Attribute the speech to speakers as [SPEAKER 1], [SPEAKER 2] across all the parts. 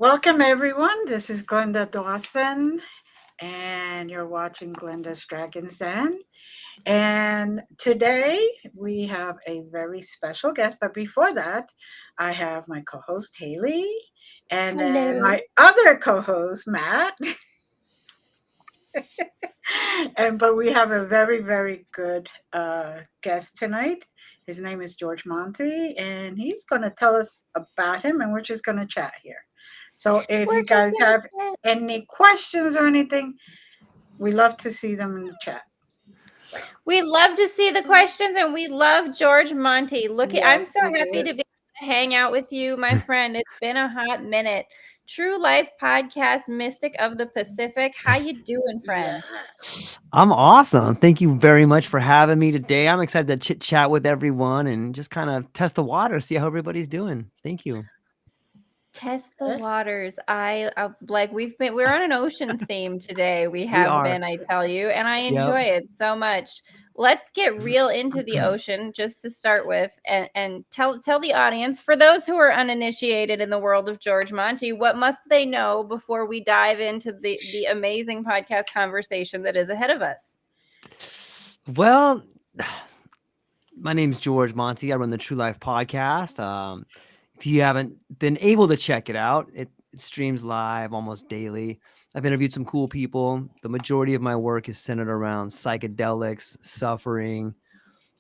[SPEAKER 1] Welcome, everyone. This is Glenda Dawson, and you're watching Glenda's Dragon's Den. And today we have a very special guest. But before that, I have my co host, Haleigh, and then
[SPEAKER 2] Hello.
[SPEAKER 1] my other co host, Matt. But we have a very, very good guest tonight. His name is George Monty, and he's going to tell us about him, and we're just going to chat here. So if
[SPEAKER 2] We're
[SPEAKER 1] you
[SPEAKER 2] just
[SPEAKER 1] guys have
[SPEAKER 2] gonna chat.
[SPEAKER 1] any questions or anything, we love to see them in the chat. So,
[SPEAKER 2] We love to see the questions, and we love George Monty.
[SPEAKER 1] yes,
[SPEAKER 2] I'm so
[SPEAKER 1] we
[SPEAKER 2] happy
[SPEAKER 1] do.
[SPEAKER 2] to be able to hang out with you, my friend. It's been a hot minute. True Life Podcast, Mystic of the Pacific. How you doing, friend?
[SPEAKER 1] Yes.
[SPEAKER 3] I'm awesome. Thank you very much for having me today. I'm excited to chit chat with everyone and just kind of test the water, see how everybody's doing. Thank you.
[SPEAKER 2] Test the waters. We're on an ocean theme today. We
[SPEAKER 3] We
[SPEAKER 2] have
[SPEAKER 3] are.
[SPEAKER 2] been, I tell you, and I
[SPEAKER 3] Yep.
[SPEAKER 2] enjoy it so much. Let's get real into the ocean just to start with, and tell the audience, for those who are uninitiated in the world of George Monty, what must they know before we dive into the amazing podcast conversation that is ahead of us?
[SPEAKER 3] Well, my name's George Monty. I run the True Life podcast. If you haven't been able to check it out, it streams live almost daily. I've interviewed some cool people. The majority of my work is centered around psychedelics, suffering,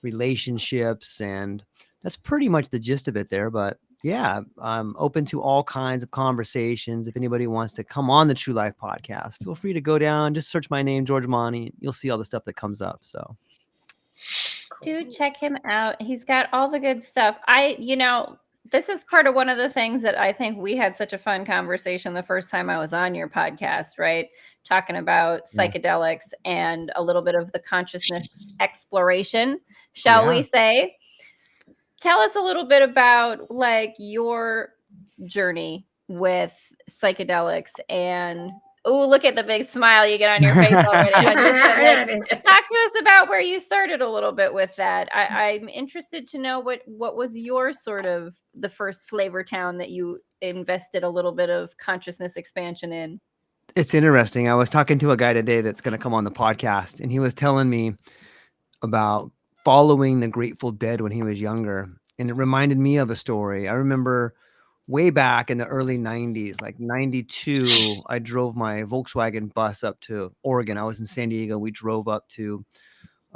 [SPEAKER 3] relationships, and that's pretty much the gist of it there. But yeah, I'm open to all kinds of conversations. If anybody wants to come on the True Life podcast, feel free to go down, just search my name, George Monty. You'll see all the stuff that comes up. So
[SPEAKER 2] Dude, check him out. He's got all the good stuff. This is part of one of the things that I think we had such a fun conversation the first time I was on your podcast, right? Talking about
[SPEAKER 3] Yeah.
[SPEAKER 2] psychedelics and a little bit of the consciousness exploration, shall
[SPEAKER 3] Yeah.
[SPEAKER 2] we say. Tell us a little bit about like your journey with psychedelics and look at the big smile you get on your face already. Talk to us about where you started a little bit with that. I'm interested to know what was your sort of the first flavor town that you invested a little bit of consciousness expansion in.
[SPEAKER 3] It's interesting. I was talking to a guy today that's going to come on the podcast, and he was telling me about following the Grateful Dead when he was younger. And it reminded me of a story. I remember way back in the early 90s, like 92, I drove my Volkswagen bus up to Oregon. I was in San Diego. We drove up to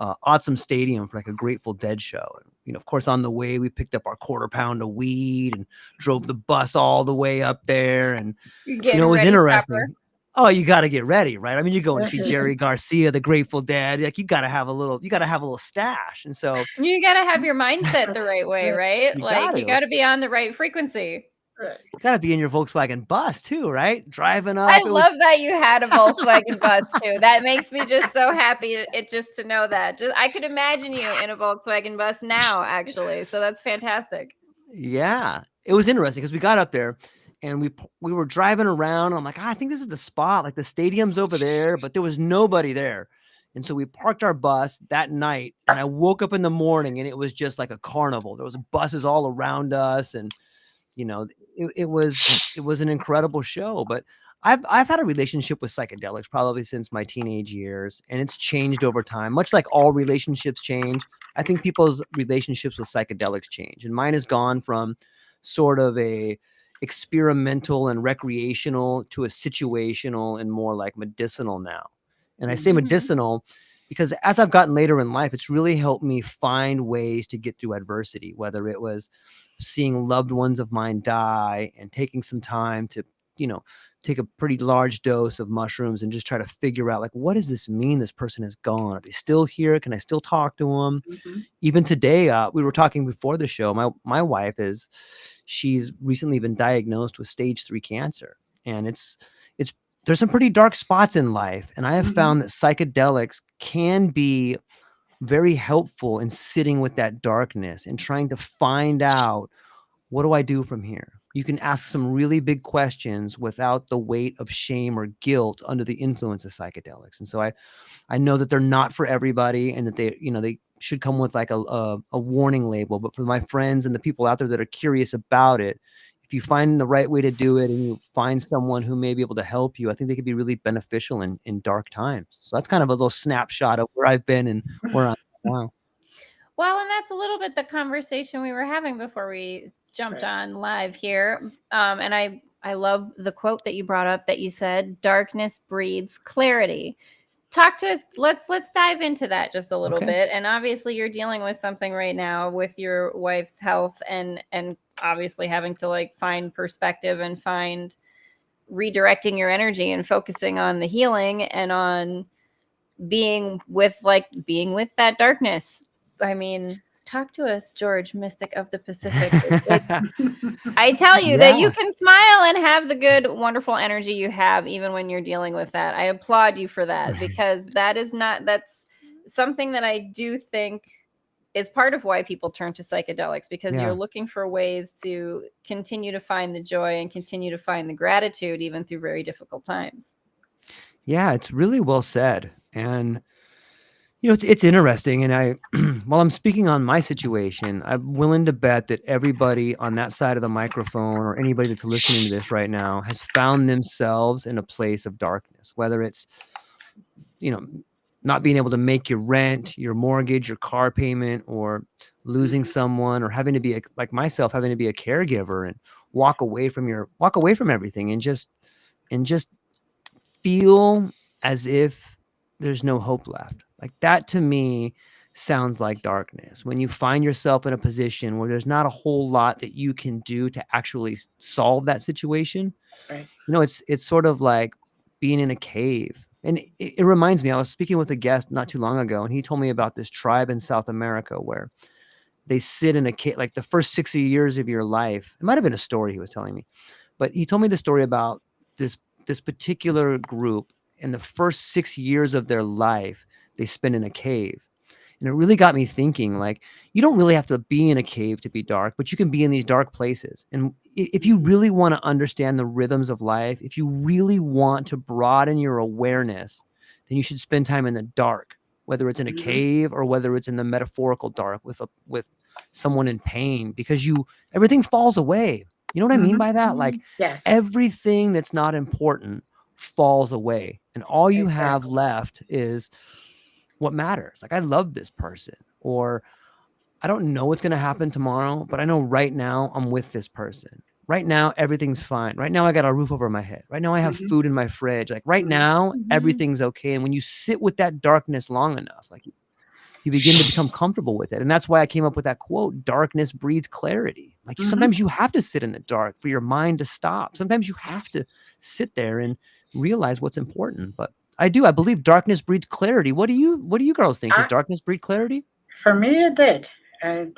[SPEAKER 3] Autzum Stadium for like a Grateful Dead show. And, of course, on the way, we picked up our quarter-pound of weed and drove the bus all the way up there. And,
[SPEAKER 2] You're
[SPEAKER 3] it was
[SPEAKER 2] ready
[SPEAKER 3] interesting.
[SPEAKER 2] proper.
[SPEAKER 3] Oh, you got to get ready, right? I mean, you're going to see Jerry Garcia, the Grateful Dead. Like, you got to have a little stash. And so
[SPEAKER 2] You got to have your mindset the right way, right?
[SPEAKER 3] you
[SPEAKER 2] Like
[SPEAKER 3] got
[SPEAKER 2] you
[SPEAKER 3] to.
[SPEAKER 2] got to be on the right frequency.
[SPEAKER 3] You got to be in your Volkswagen bus too, right? Driving
[SPEAKER 2] I
[SPEAKER 3] up.
[SPEAKER 2] love that you had a Volkswagen bus too. That makes me just so happy just to know that. I could imagine you in a Volkswagen bus now, actually. So that's fantastic.
[SPEAKER 3] Yeah, it was interesting because we got up there and we were driving around. And I'm like, I think this is the spot. Like the stadium's over there, but there was nobody there. And so we parked our bus that night, and I woke up in the morning and it was just like a carnival. There was buses all around us, and it was an incredible show. But I've had a relationship with psychedelics probably since my teenage years, and it's changed over time, much like all relationships change. I think people's relationships with psychedelics change, and mine has gone from sort of a experimental and recreational to a situational and more like medicinal now. And I say medicinal because as I've gotten later in life, it's really helped me find ways to get through adversity, whether it was seeing loved ones of mine die and taking some time to, take a pretty large dose of mushrooms and just try to figure out, like, what does this mean? This person is gone. Are they still here? Can I still talk to them? Even today, we were talking before the show. My wife she's recently been diagnosed with stage 3 cancer, and there's some pretty dark spots in life. And I have found that psychedelics can be very helpful in sitting with that darkness and trying to find out, what do I do from here? You can ask some really big questions without the weight of shame or guilt under the influence of psychedelics. And so I know that they're not for everybody, and that they should come with like a warning label. But for my friends and the people out there that are curious about it, if you find the right way to do it and you find someone who may be able to help you, I think they could be really beneficial in dark times. So that's kind of a little snapshot of where I've been and where I'm at now.
[SPEAKER 2] Well, and that's a little bit the conversation we were having before we jumped on live here. And I love the quote that you brought up that you said, "Darkness breeds clarity." Talk to us. Let's dive into that just a little bit. And obviously, you're dealing with something right now with your wife's health, and obviously having to like find perspective and find redirecting your energy and focusing on the healing and on being with that darkness. I mean, talk to us, George, Mystic of the Pacific. I tell you that you can smile and have the good, wonderful energy you have, even when you're dealing with that. I applaud you for that, because that's something that I do think is part of why people turn to psychedelics, because you're looking for ways to continue to find the joy and continue to find the gratitude, even through very difficult times.
[SPEAKER 3] Yeah, it's really well said. And it's interesting. And while I'm speaking on my situation, I'm willing to bet that everybody on that side of the microphone, or anybody that's listening to this right now, has found themselves in a place of darkness, whether it's, not being able to make your rent, your mortgage, your car payment, or losing someone, or having to be like myself, having to be a caregiver and walk away from everything and just feel as if there's no hope left. Like that to me sounds like darkness. When you find yourself in a position where there's not a whole lot that you can do to actually solve that situation.
[SPEAKER 1] Right.
[SPEAKER 3] It's sort of like being in a cave. And it reminds me, I was speaking with a guest not too long ago, and he told me about this tribe in South America where they sit in a cave, like the first 60 years of your life. It might've been a story he was telling me, but he told me the story about this particular group. In the first 6 years of their life, they spend in a cave. And it really got me thinking, like, you don't really have to be in a cave to be dark, but you can be in these dark places. And if you really want to understand the rhythms of life, if you really want to broaden your awareness, then you should spend time in the dark, whether it's in a cave or whether it's in the metaphorical dark with someone in pain, because everything falls away. You know what I mean by that? Like, everything that's not important falls away, and all you have left is what matters. Like, I love this person, or I don't know what's going to happen tomorrow, but I know right now I'm with this person. Right now, everything's fine. Right now, I got a roof over my head. Right now, I have food in my fridge. Like right now, everything's okay. And when you sit with that darkness long enough, like you begin to become comfortable with it. And that's why I came up with that quote, darkness breeds clarity. Like sometimes you have to sit in the dark for your mind to stop. Sometimes you have to sit there and realize what's important. But I believe darkness breeds clarity. What do you girls think? Does darkness breed clarity?
[SPEAKER 1] For me, it did.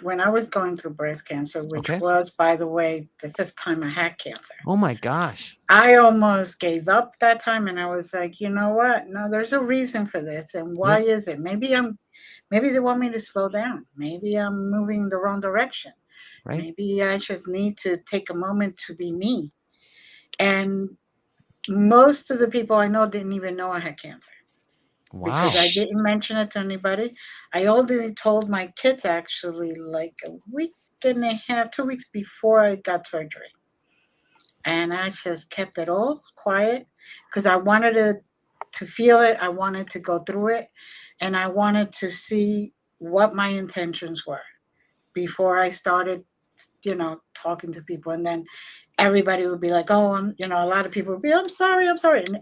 [SPEAKER 1] When I was going through breast cancer, which was, by the way, the 5th time I had cancer.
[SPEAKER 3] Oh my gosh.
[SPEAKER 1] I almost gave up that time, and I was like, you know what? No, there's a reason for this. And why is it? Maybe they want me to slow down. Maybe I'm moving the wrong direction. Right. Maybe I just need to take a moment to be me. And most of the people I know didn't even know I had cancer. Wow. Because I didn't mention it to anybody. I only told my kids actually like a week and a half, 2 weeks before I got surgery. And I just kept it all quiet because I wanted to feel it. I wanted to go through it. And I wanted to see what my intentions were before I started, talking to people. And then everybody would be like, oh, a lot of people would be, I'm sorry.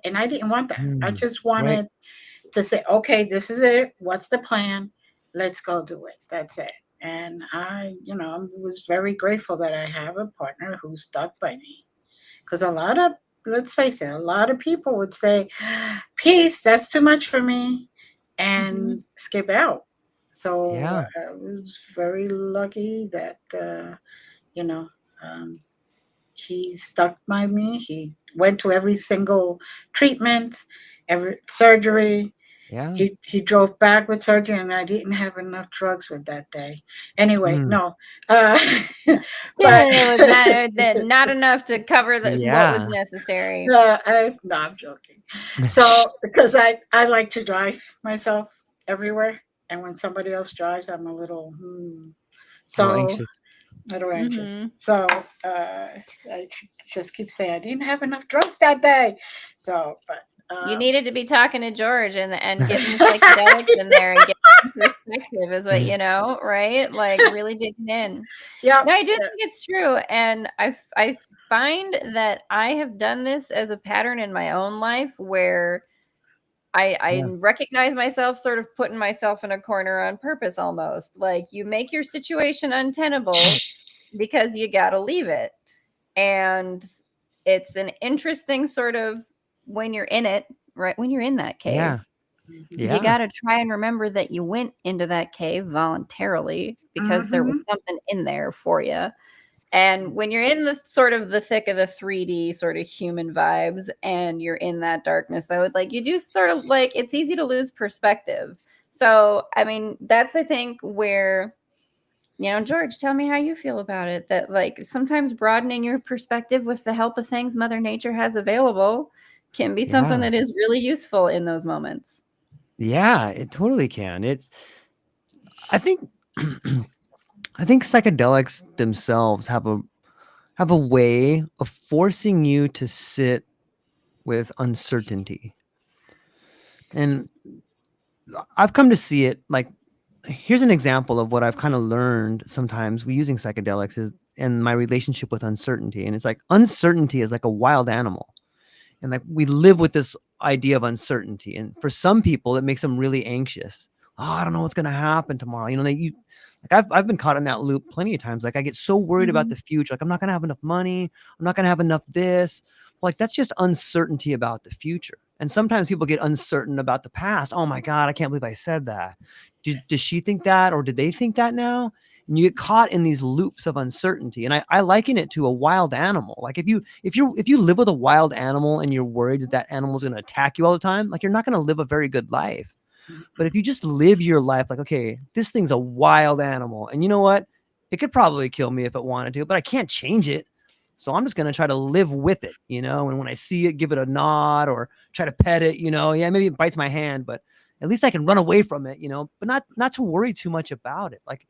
[SPEAKER 1] And I didn't want that. I just wanted to say, okay, this is it. What's the plan? Let's go do it. That's it. And I was very grateful that I have a partner who stuck by me. Because let's face it, a lot of people would say, peace, that's too much for me, and skip out. So I was very lucky that, he stuck by me. He went to every single treatment, every surgery. Yeah. He drove back with surgery, and I didn't have enough drugs with that day. Anyway, no. But
[SPEAKER 2] it was not enough to cover what was necessary.
[SPEAKER 1] No, I'm joking. So because I like to drive myself everywhere, and when somebody else drives, I'm a little So,
[SPEAKER 3] anxious.
[SPEAKER 1] a little anxious.
[SPEAKER 2] Mhm.
[SPEAKER 1] So I just keep saying I didn't have enough drugs that day. So, but
[SPEAKER 2] You needed to be talking to George and getting the psychedelics in there and getting perspective is what right? Like really digging in.
[SPEAKER 1] yeah,
[SPEAKER 2] No, I do think it's true, and I find that I have done this as a pattern in my own life where I recognize myself sort of putting myself in a corner on purpose almost. Like you make your situation untenable because you got to leave it. And it's an interesting sort of when you're in it, right? When you're in that cave, you got to try and remember that you went into that cave voluntarily because there was something in there for you. And when you're in the sort of the thick of the 3D sort of human vibes and you're in that darkness, though, like you do sort of like it's easy to lose perspective. So, I mean, that's I think where, George, tell me how you feel about it. That like sometimes broadening your perspective with the help of things Mother Nature has available can be something that is really useful in those moments.
[SPEAKER 3] Yeah, it totally can. I think I think psychedelics themselves have a way of forcing you to sit with uncertainty. And I've come to see it like here's an example of what I've kind of learned sometimes using psychedelics is in my relationship with uncertainty. And it's like uncertainty is like a wild animal. And like we live with this idea of uncertainty. And for some people, it makes them really anxious. Oh, I don't know what's going to happen tomorrow. I've been caught in that loop plenty of times. Like I get so worried about the future. Like I'm not going to have enough money. I'm not going to have enough this. Like that's just uncertainty about the future. And sometimes people get uncertain about the past. Oh my God, I can't believe I said that. Does she think that, or did they think that now? And you get caught in these loops of uncertainty. And I liken it to a wild animal. Like if you live with a wild animal and you're worried that animal is going to attack you all the time, like you're not going to live a very good life. But if you just live your life like, okay, this thing's a wild animal, and you know what? It could probably kill me if it wanted to, but I can't change it. So I'm just going to try to live with it, and when I see it, give it a nod or try to pet it, yeah, maybe it bites my hand, but at least I can run away from it, but not to worry too much about it. Like,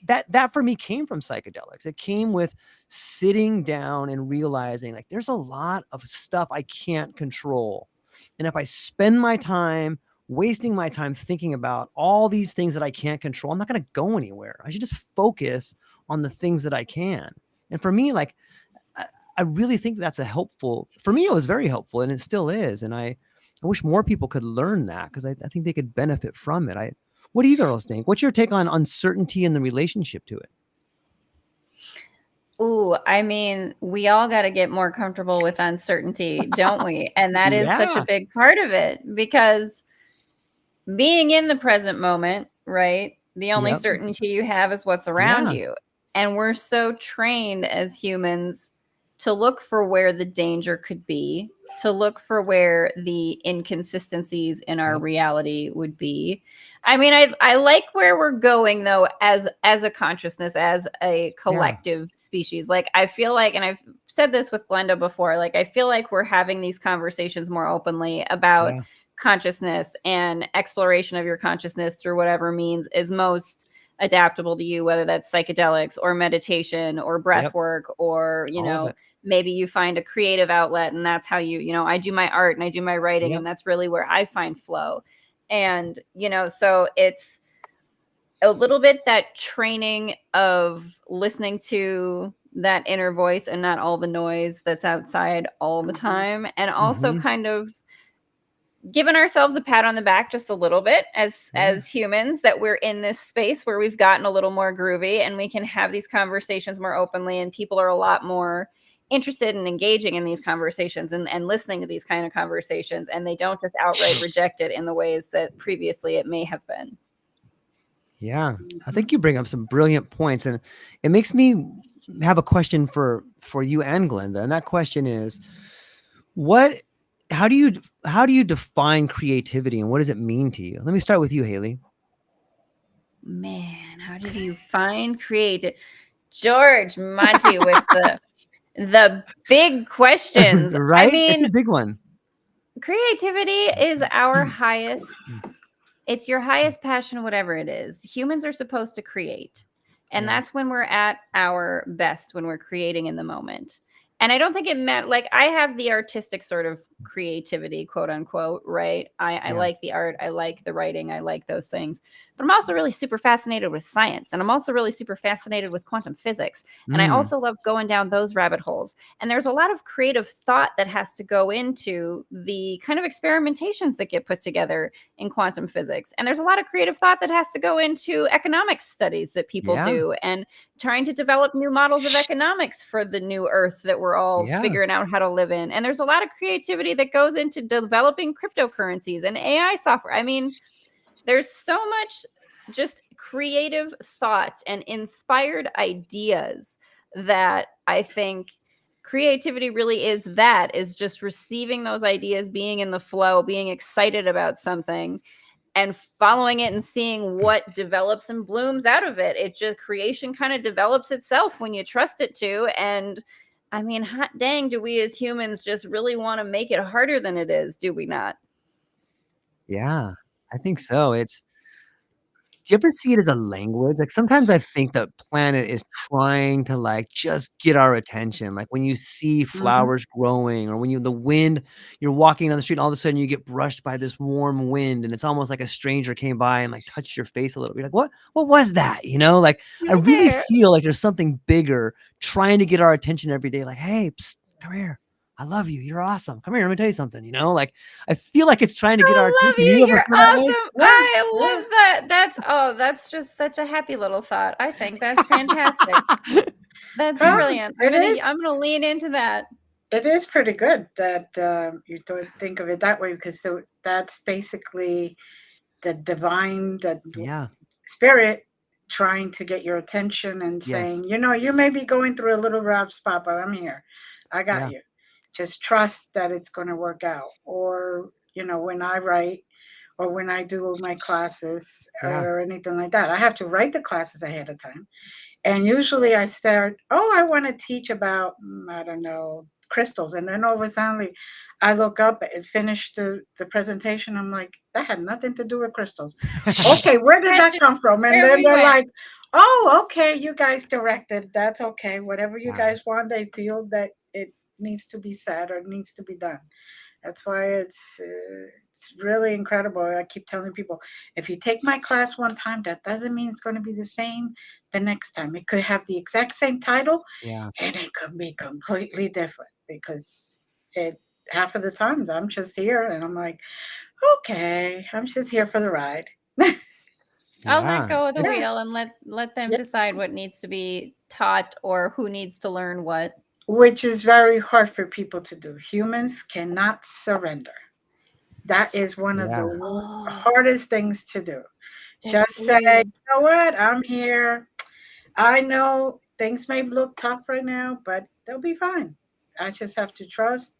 [SPEAKER 3] that for me came from psychedelics. It came with sitting down and realizing like there's a lot of stuff I can't control. And if I spend my time wasting my time thinking about all these things that I can't control, I'm not going to go anywhere. I should just focus on the things that I can. And for me, like, I really think that's for me, it was very helpful, and it still is. And I wish more people could learn that because I think they could benefit from it. What do you girls think? What's your take on uncertainty and the relationship to it?
[SPEAKER 2] Ooh, I mean, we all got to get more comfortable with uncertainty, don't we? And that is such a big part of it because being in the present moment, right? The only certainty you have is what's around you. And we're so trained as humans to look for where the danger could be, to look for where the inconsistencies in our reality would be. I mean, I like where we're going though, as a consciousness, as a collective species. Like I feel like, and I've said this with Glenda before, like I feel like we're having these conversations more openly about consciousness and exploration of your consciousness through whatever means is most adaptable to you, whether that's psychedelics or meditation or breath work or, maybe you find a creative outlet and that's how I do my art and I do my writing and that's really where I find flow. And, so it's a little bit that training of listening to that inner voice and not all the noise that's outside all the time. And also kind of giving ourselves a pat on the back just a little bit as humans that we're in this space where we've gotten a little more groovy and we can have these conversations more openly and people are a lot more interested in engaging in these conversations and listening to these kind of conversations, and they don't just outright reject it in the ways that previously it may have been.
[SPEAKER 3] Yeah, I think you bring up some brilliant points, and it makes me have a question for you and Glenda, and that question is, how do you define creativity, and what does it mean to you? Let me start with you, Haleigh.
[SPEAKER 2] Man, how did you find creative? George Monty with the big questions.
[SPEAKER 3] Right?
[SPEAKER 2] I mean,
[SPEAKER 3] it's a big one.
[SPEAKER 2] Creativity is our highest, it's your highest passion, whatever it is. Humans are supposed to create. And
[SPEAKER 3] Yeah.
[SPEAKER 2] that's when we're at our best, when we're creating in the moment. And I don't think it meant like I have the artistic sort of creativity, quote unquote, right? I
[SPEAKER 3] Yeah.
[SPEAKER 2] like the art, I like the writing, I like those things. But I'm also really super fascinated with science. And I'm also really super fascinated with quantum physics. And I
[SPEAKER 3] Mm.
[SPEAKER 2] also love going down those rabbit holes. And there's a lot of creative thought that has to go into the kind of experimentations that get put together in quantum physics. And there's a lot of creative thought that has to go into economic studies that people
[SPEAKER 3] Yeah.
[SPEAKER 2] do, and trying to develop new models of economics for the new earth that we're all
[SPEAKER 3] Yeah.
[SPEAKER 2] figuring out how to live in. And there's a lot of creativity that goes into developing cryptocurrencies and AI software. I mean, there's so much just creative thought and inspired ideas that I think creativity really is just receiving those ideas, being in the flow, being excited about something, and following it and seeing what develops and blooms out of it. It just, creation kind of develops itself when you trust it to. And I mean, hot dang, do we as humans just really want to make it harder than it is, do we not?
[SPEAKER 3] Yeah. I think so. Do you ever see it as a language? Like sometimes I think the planet is trying to like just get our attention. Like when you see flowers growing, or when the wind, you're walking down the street and all of a sudden you get brushed by this warm wind, and it's almost like a stranger came by and like touched your face a little bit. You're like, what was that? Like I really
[SPEAKER 2] Yeah.
[SPEAKER 3] feel like there's something bigger trying to get our attention every day. Like, hey, psst, come here. I love you. You're awesome. Come here. Let me tell you something. Like I feel like it's trying to get our
[SPEAKER 2] I love
[SPEAKER 3] attention.
[SPEAKER 2] you.
[SPEAKER 3] You ever
[SPEAKER 2] You're
[SPEAKER 3] feel that way?
[SPEAKER 2] awesome. I love that. That's just such a happy little thought. I think that's fantastic. That's
[SPEAKER 1] Yeah,
[SPEAKER 2] brilliant.
[SPEAKER 1] it is.
[SPEAKER 2] I'm gonna lean into that.
[SPEAKER 1] It is pretty good that you don't think of it that way, because so that's basically the divine, the
[SPEAKER 3] Yeah.
[SPEAKER 1] spirit trying to get your attention and
[SPEAKER 3] Yes.
[SPEAKER 1] saying, you may be going through a little rough spot, but I'm here. I got
[SPEAKER 3] Yeah.
[SPEAKER 1] you. Just trust that it's going to work out. Or, when I write or when I do my classes
[SPEAKER 3] Yeah.
[SPEAKER 1] or anything like that, I have to write the classes ahead of time. And usually I start, I want to teach about, I don't know, crystals. And then all of a sudden I look up and finish the presentation. I'm like, that had nothing to do with crystals. Okay, where did
[SPEAKER 2] That's
[SPEAKER 1] that
[SPEAKER 2] just
[SPEAKER 1] come from? And
[SPEAKER 2] where
[SPEAKER 1] then
[SPEAKER 2] we
[SPEAKER 1] they're
[SPEAKER 2] went.
[SPEAKER 1] like, oh, okay, you guys directed. That's okay. Whatever you
[SPEAKER 3] Wow.
[SPEAKER 1] guys want, they feel that it needs to be said or needs to be done. That's why it's really incredible. I keep telling people, if you take my class one time, that doesn't mean it's going to be the same the next time. It could have the exact same title,
[SPEAKER 3] Yeah.
[SPEAKER 1] and it could be completely different, because half of the times I'm just here and I'm like, okay, I'm just here for the ride.
[SPEAKER 2] I'll let
[SPEAKER 3] Yeah.
[SPEAKER 2] go of the
[SPEAKER 1] Yeah.
[SPEAKER 2] wheel and let them
[SPEAKER 1] Yeah.
[SPEAKER 2] decide what needs to be taught or who needs to learn what.
[SPEAKER 1] Which is very hard for people to do. Humans cannot surrender. That is one of
[SPEAKER 3] Yeah.
[SPEAKER 1] the
[SPEAKER 2] Oh,
[SPEAKER 1] hardest things to do. Just say,
[SPEAKER 2] weird.
[SPEAKER 1] you know what, I'm here. I know things may look tough right now, but they'll be fine. I just have to trust,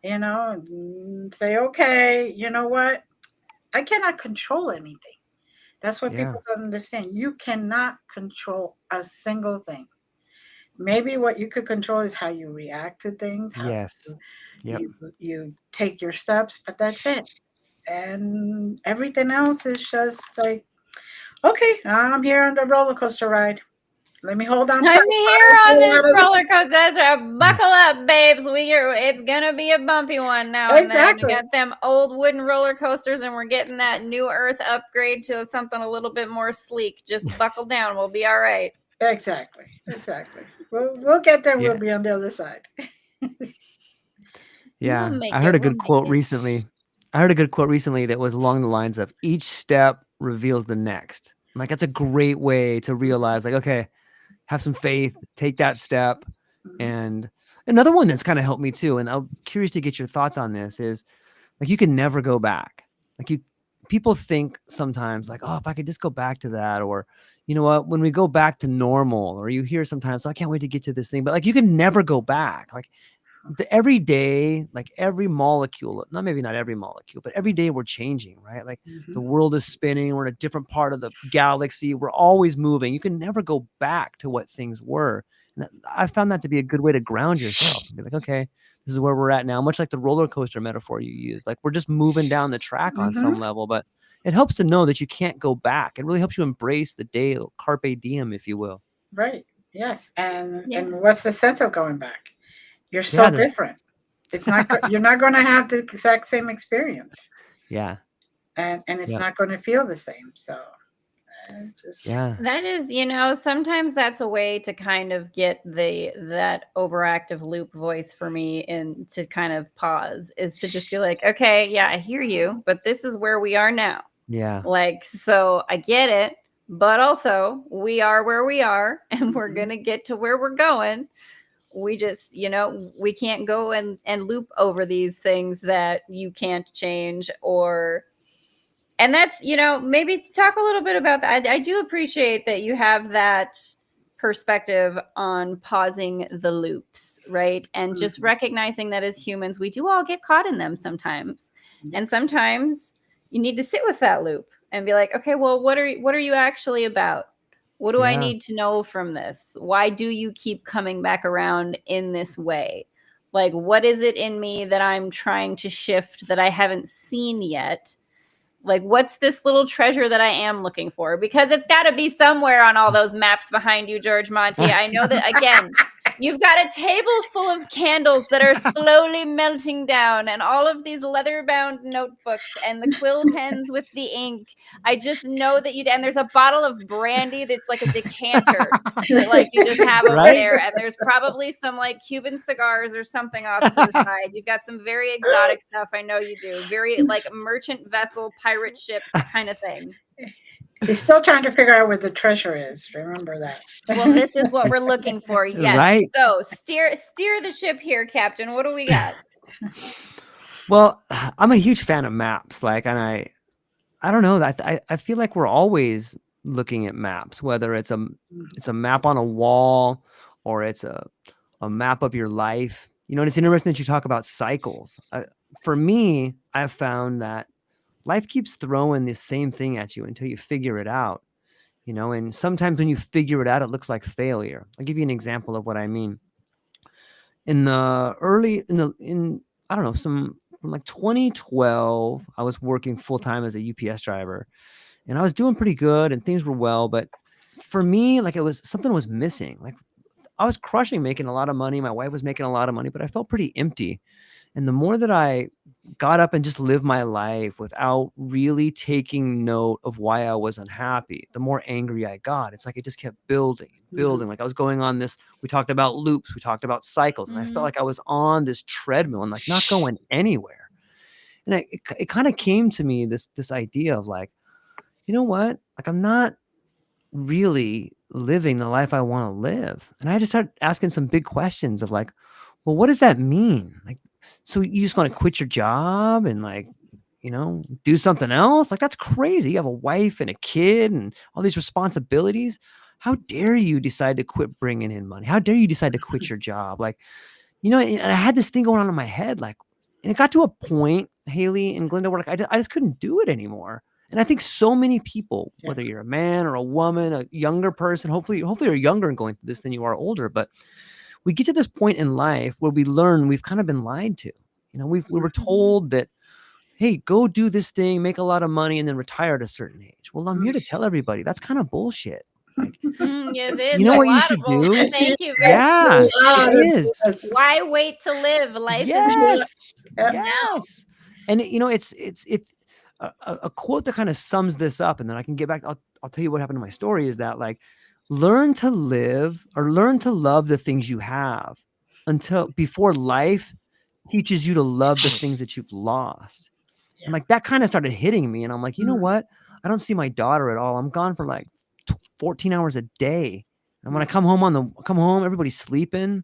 [SPEAKER 1] and say, okay, you know what? I cannot control anything. That's what
[SPEAKER 3] Yeah.
[SPEAKER 1] people don't understand. You cannot control a single thing. Maybe what you could control is how you react to things, how
[SPEAKER 3] Yes. Yep.
[SPEAKER 1] you take your steps, but that's it. And everything else is just like, okay, I'm here on the roller coaster ride. Let me hold on tight.
[SPEAKER 2] I'm here on this roller coaster. That's right. Buckle up, babes. It's gonna be a bumpy one now and then. We
[SPEAKER 1] Exactly.
[SPEAKER 2] got them old wooden roller coasters, and we're getting that new Earth upgrade to something a little bit more sleek. Just buckle down. We'll be all right.
[SPEAKER 1] Exactly. We'll get there.
[SPEAKER 3] Yeah.
[SPEAKER 1] We'll be on the other side.
[SPEAKER 3] Yeah.
[SPEAKER 2] We'll make
[SPEAKER 3] I heard
[SPEAKER 2] it.
[SPEAKER 3] a good
[SPEAKER 2] We'll make
[SPEAKER 3] quote
[SPEAKER 2] it.
[SPEAKER 3] recently. I heard a good quote recently that was along the lines of each step reveals the next. Like that's a great way to realize, like, okay, have some faith, take that step. And another one that's kind of helped me too, and I'm curious to get your thoughts on this, is like you can never go back. Like people think sometimes like, oh, if I could just go back to that, or you know what, when we go back to normal, or you hear sometimes, oh, I can't wait to get to this thing, but like you can never go back. Like every day, like every molecule, maybe not every molecule, but every day we're changing, right? Like the world is spinning. We're in a different part of the galaxy. We're always moving. You can never go back to what things were. And I found that to be a good way to ground yourself and be like, okay, this is where we're at now. Much like the roller coaster metaphor you used, like we're just moving down the track on some level, but it helps to know that you can't go back. It really helps you embrace the day, carpe diem, if you will.
[SPEAKER 1] Right. Yes. And
[SPEAKER 2] Yeah.
[SPEAKER 1] what's the sense of going back? You're so
[SPEAKER 3] Yeah, there's
[SPEAKER 1] different. It's not you're not going to have the exact same experience,
[SPEAKER 3] yeah,
[SPEAKER 1] and it's
[SPEAKER 3] yeah,
[SPEAKER 1] not going to feel the same. So it's just
[SPEAKER 3] yeah,
[SPEAKER 2] That is, sometimes that's a way to kind of get that overactive loop voice for me and to kind of pause is to just be like, okay, yeah, I hear you, but this is where we are now.
[SPEAKER 3] yeah,
[SPEAKER 2] Like, so I get it, but also we are where we are and we're
[SPEAKER 1] Mhm.
[SPEAKER 2] going to get to where we're going. We just, we can't go and loop over these things that you can't change and that's, maybe to talk a little bit about that. I do appreciate that you have that perspective on pausing the loops, right? And just
[SPEAKER 1] Mhm.
[SPEAKER 2] recognizing that as humans, we do all get caught in them sometimes.
[SPEAKER 1] Yep.
[SPEAKER 2] And sometimes you need to sit with that loop and be like, okay, well, what are you actually about? What do I
[SPEAKER 3] yeah,
[SPEAKER 2] need to know from this? Why do you keep coming back around in this way? Like, what is it in me that I'm trying to shift that I haven't seen yet? Like, what's this little treasure that I am looking for? Because it's got to be somewhere on all those maps behind you, George Monty. I know that, again, you've got a table full of candles that are slowly melting down and all of these leather-bound notebooks and the quill pens with the ink. I just know that and there's a bottle of brandy that's like a decanter that like you just have over
[SPEAKER 3] right?
[SPEAKER 2] there, and there's probably some like Cuban cigars or something off to the side. You've got some very exotic stuff. I know you do. Very like merchant vessel, pirate ship kind of thing.
[SPEAKER 1] He's still trying to figure out where the treasure is. Remember that.
[SPEAKER 2] Well, this is what we're looking for. Yes.
[SPEAKER 3] Right.
[SPEAKER 2] So steer the ship here, Captain. What do we got?
[SPEAKER 3] Well, I'm a huge fan of maps. Like, and I don't know. I feel like we're always looking at maps, whether it's a map on a wall or it's a map of your life. And it's interesting that you talk about cycles. For me, I've found that life keeps throwing the same thing at you until you figure it out. And sometimes when you figure it out, it looks like failure. I'll give you an example of what I mean. In I don't know, from like 2012, I was working full time as a UPS driver, and I was doing pretty good and things were well, but for me, like something was missing. Like I was crushing, making a lot of money. My wife was making a lot of money, but I felt pretty empty. And the more that I got up and just lived my life without really taking note of why I was unhappy, the more angry I got. It's like it just kept building. Like I was going on this, we talked about loops, we talked about cycles, and I felt like I was on this treadmill and like not going anywhere. And it kind of came to me, this idea of like, you know what? Like I'm not really living the life I want to live. And I just started asking some big questions of like, well, what does that mean? Like, so you just want to quit your job and like, do something else? Like, that's crazy. You have a wife and a kid and all these responsibilities. How dare you decide to quit bringing in money? How dare you decide to quit your job? Like, and I had this thing going on in my head, like, and it got to a point, Haleigh and Glenda, where like, I just couldn't do it anymore. And I think so many people, whether you're a man or a woman, a younger person, hopefully you're younger and going through this than you are older, but we get to this point in life where we learn we've kind of been lied to. We were told that, hey, go do this thing, make a lot of money, and then retire at a certain age. Well, I'm here to tell everybody that's kind of bullshit. Like,
[SPEAKER 2] Yeah, it is
[SPEAKER 3] you know
[SPEAKER 2] a
[SPEAKER 3] what you
[SPEAKER 2] lot
[SPEAKER 3] should
[SPEAKER 2] of bullshit.
[SPEAKER 3] do?
[SPEAKER 2] Thank you very
[SPEAKER 3] Yeah,
[SPEAKER 2] much.
[SPEAKER 3] it is.
[SPEAKER 2] Why wait to live? Life is
[SPEAKER 3] Yes,
[SPEAKER 1] Yeah.
[SPEAKER 3] yes. And it's a quote that kind of sums this up, and then I can get back. I'll tell you what happened to my story. Is that like, learn to live or learn to love the things you have before life teaches you to love the things that you've lost. And like that kind of started hitting me, and I'm like, you know what? I don't see my daughter at all. I'm gone for like 14 hours a day, and when I come home, everybody's sleeping.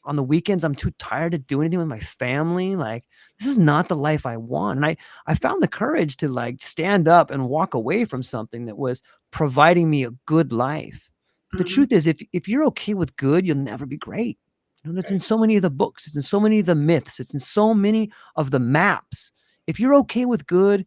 [SPEAKER 3] On the weekends, I'm too tired to do anything with my family. Like, this is not the life I want. And I found the courage to like stand up and walk away from something that was providing me a good life. But the truth is, if you're okay with good, you'll never be great. It's in so many of the books. It's in so many of the myths. It's in so many of the maps. If you're okay with good,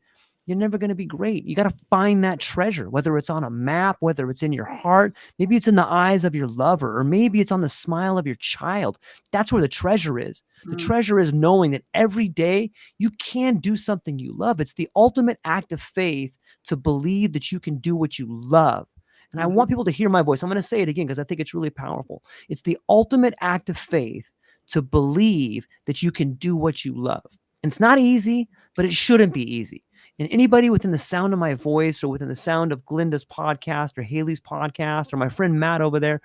[SPEAKER 3] you're never going to be great. You got to find that treasure, whether it's on a map, whether it's in your heart, maybe it's in the eyes of your lover, or maybe it's on the smile of your child. That's where the treasure is. The treasure is knowing that every day you can do something you love. It's the ultimate act of faith to believe that you can do what you love. And I want people to hear my voice. I'm going to say it again because I think it's really powerful. It's the ultimate act of faith to believe that you can do what you love. And it's not easy, but it shouldn't be easy. And anybody within the sound of my voice or within the sound of Glenda's podcast or Haleigh's podcast or my friend Matt over there,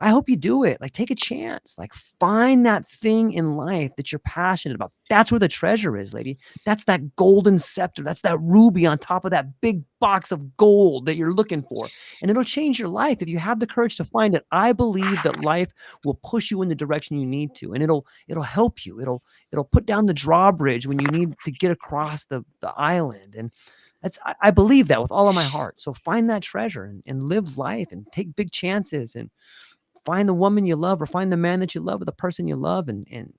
[SPEAKER 3] I hope you do it. Like, take a chance. Like, find that thing in life that you're passionate about. That's where the treasure is, lady. That's that golden scepter. That's that ruby on top of that big box of gold that you're looking for. And it'll change your life if you have the courage to find it. I believe that life will push you in the direction you need to, and it'll help you. It'll put down the drawbridge when you need to get across the island. And I believe that with all of my heart. So find that treasure and live life and take big chances and find the woman you love or find the man that you love or the person you love and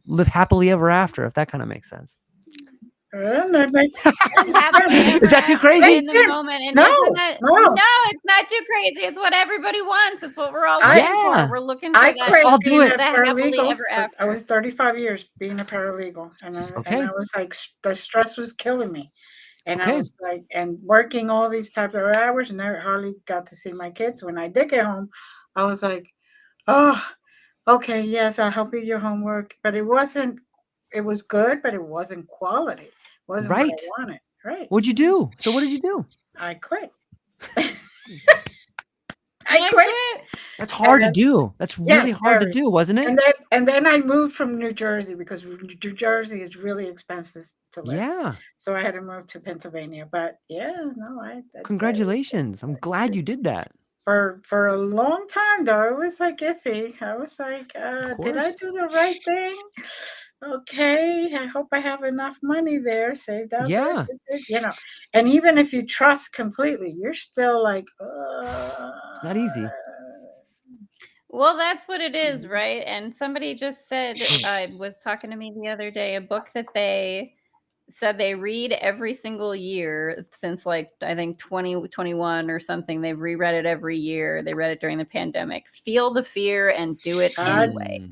[SPEAKER 3] live happily ever after, if that kind of makes sense.
[SPEAKER 1] That makes
[SPEAKER 3] Is that too crazy?
[SPEAKER 2] In the moment. And
[SPEAKER 1] No,
[SPEAKER 2] it's not too crazy. It's what everybody wants. It's what we're all looking for. We're looking for that.
[SPEAKER 3] I'll do it.
[SPEAKER 2] Happily ever after.
[SPEAKER 1] I was 35 years being a paralegal, and I was like, the stress was killing me. And I was like, and working all these types of hours, and I hardly got to see my kids. When I did get home, I was like, oh, okay, yes, I'll help you your homework. But it wasn't, it was good, but it wasn't quality. It wasn't what I wanted. Right.
[SPEAKER 3] What'd you do? So what did you do?
[SPEAKER 1] I quit.
[SPEAKER 2] I quit.
[SPEAKER 3] That's hard to do. That's really hard to do, wasn't it?
[SPEAKER 1] And then I moved from New Jersey because New Jersey is really expensive to live.
[SPEAKER 3] Yeah.
[SPEAKER 1] So I had to move to Pennsylvania. But
[SPEAKER 3] congratulations. I'm glad you did that.
[SPEAKER 1] For a long time though, it was like iffy. I was like, did I do the right thing? Okay, I hope I have enough money there saved up.
[SPEAKER 3] Yeah.
[SPEAKER 1] And even if you trust completely, you're still like,
[SPEAKER 3] it's not easy.
[SPEAKER 2] Well, that's what it is, right? And somebody just said, was talking to me the other day, a book that they said they read every single year since like, I think 2021 or something. They've reread it every year. They read it during the pandemic. Feel the fear and do it anyway.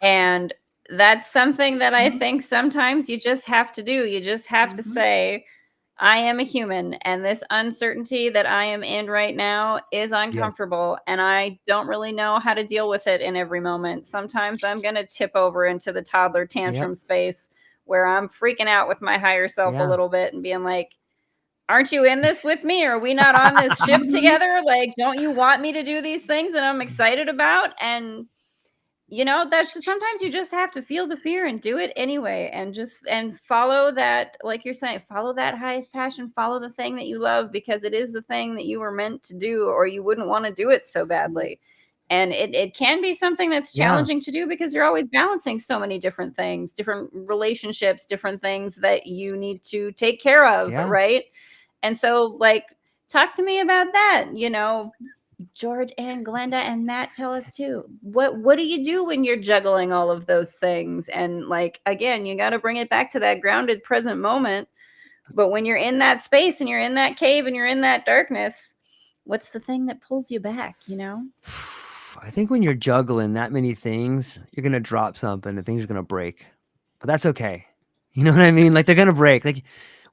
[SPEAKER 2] And that's something that I think sometimes you just have to do. You just have to say, I am a human, and this uncertainty that I am in right now is uncomfortable, and I don't really know how to deal with it in every moment. Sometimes I'm going to tip over into the toddler tantrum space where I'm freaking out with my higher self a little bit and being like, aren't you in this with me? Are we not on this ship together? Like, don't you want me to do these things that I'm excited about? And that's just, sometimes you just have to feel the fear and do it anyway, and follow that, like you're saying, follow that highest passion, follow the thing that you love, because it is the thing that you were meant to do, or you wouldn't want to do it so badly. And it can be something that's challenging to do because you're always balancing so many different things, different relationships, different things that you need to take care of. Right. And so, like, talk to me about that, George and Glenda and Matt, tell us too. What do you do when you're juggling all of those things? And like, again, you got to bring it back to that grounded present moment. But when you're in that space and you're in that cave and you're in that darkness, what's the thing that pulls you back,
[SPEAKER 3] I think when you're juggling that many things, you're going to drop something and things are going to break. But that's okay. You know what I mean? Like, they're going to break. Like,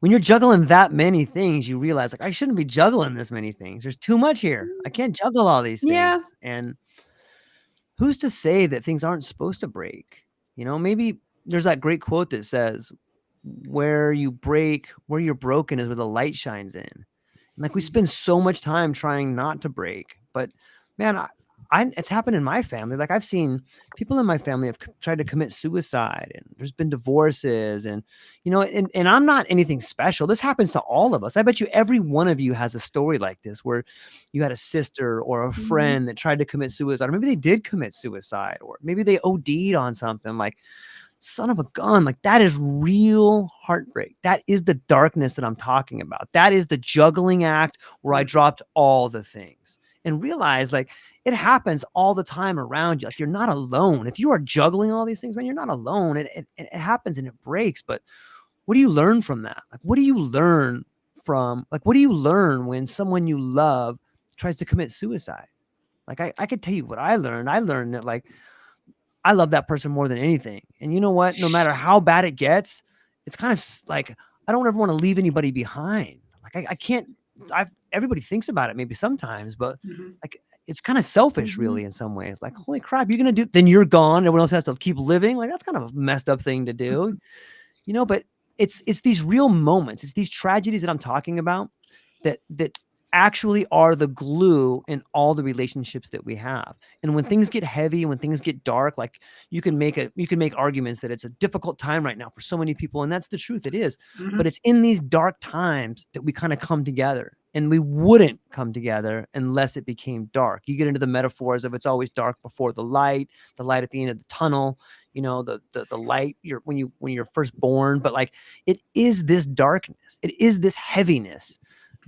[SPEAKER 3] when you're juggling that many things, you realize, like, I shouldn't be juggling this many things. There's too much here. I can't juggle all these things.
[SPEAKER 2] Yeah.
[SPEAKER 3] And who's to say that things aren't supposed to break? Maybe there's that great quote that says, where you're broken is where the light shines in. And like, we spend so much time trying not to break. But man, it's happened in my family. Like, I've seen people in my family have tried to commit suicide, and there's been divorces, and and I'm not anything special. This happens to all of us. I bet you every one of you has a story like this, where you had a sister or a friend that tried to commit suicide, or maybe they did commit suicide, or maybe they OD'd on something. Like, son of a gun, like, that is real heartbreak. That is the darkness that I'm talking about. That is the juggling act where I dropped all the things and realized, like, it happens all the time around you. Like, you're not alone. If you are juggling all these things, man, you're not alone. It happens and it breaks. But what do you learn from that? Like, what do you learn when someone you love tries to commit suicide? Like, I could tell you what I learned. I learned that, like, I love that person more than anything. And you know what? No matter how bad it gets, it's kind of like, I don't ever want to leave anybody behind. Like, I can't, everybody thinks about it maybe sometimes, but
[SPEAKER 1] Mhm.
[SPEAKER 3] like it's kind of selfish
[SPEAKER 1] Mhm.
[SPEAKER 3] really in some ways. Like, holy crap, you're gonna do, then you're gone, everyone else has to keep living. Like, that's kind of a messed up thing to do, but it's these real moments, it's these tragedies that I'm talking about that actually are the glue in all the relationships that we have. And when things get heavy, when things get dark, like you can make arguments that it's a difficult time right now for so many people, and that's the truth, it is.
[SPEAKER 1] Mhm.
[SPEAKER 3] But it's in these dark times that we kind of come together, and we wouldn't come together unless it became dark. You get into the metaphors of it's always dark before the light at the end of the tunnel, the light when you're first born. But like, it is this darkness, it is this heaviness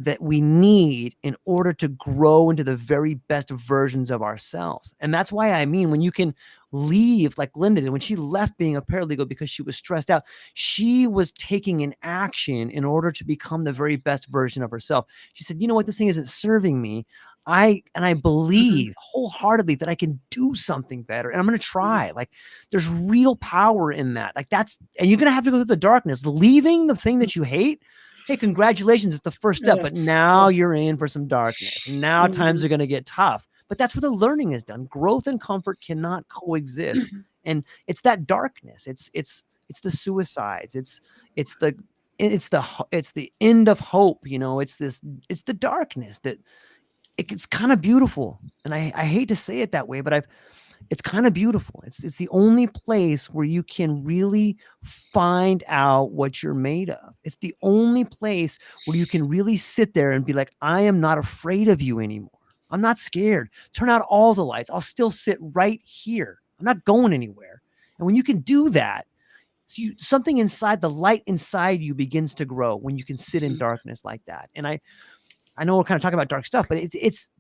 [SPEAKER 3] that we need in order to grow into the very best versions of ourselves. And that's why, I mean, when you can leave, like Glenda did, when she left being a paralegal because she was stressed out, she was taking an action in order to become the very best version of herself. She said, you know what, this thing isn't serving me. I believe wholeheartedly that I can do something better, and I'm going to try. Like, there's real power in that. Like, and you're going to have to go through the darkness, leaving the thing that you hate. Hey, congratulations, it's the first step, but now you're in for some darkness, and now times are going to get tough. But that's where the learning is done. Growth and comfort cannot coexist. And it's that darkness. It's the suicides. It's the end of hope. It's the darkness that it's kind of beautiful. And I hate to say it that way, but it's kind of beautiful. It's the only place where you can really find out what you're made of. It's the only place where you can really sit there and be like, I am not afraid of you anymore. I'm not scared. Turn out all the lights. I'll still sit right here. I'm not going anywhere. And when you can do that, something inside, the light inside you begins to grow when you can sit in darkness like that. And I know we're kind of talking about dark stuff, but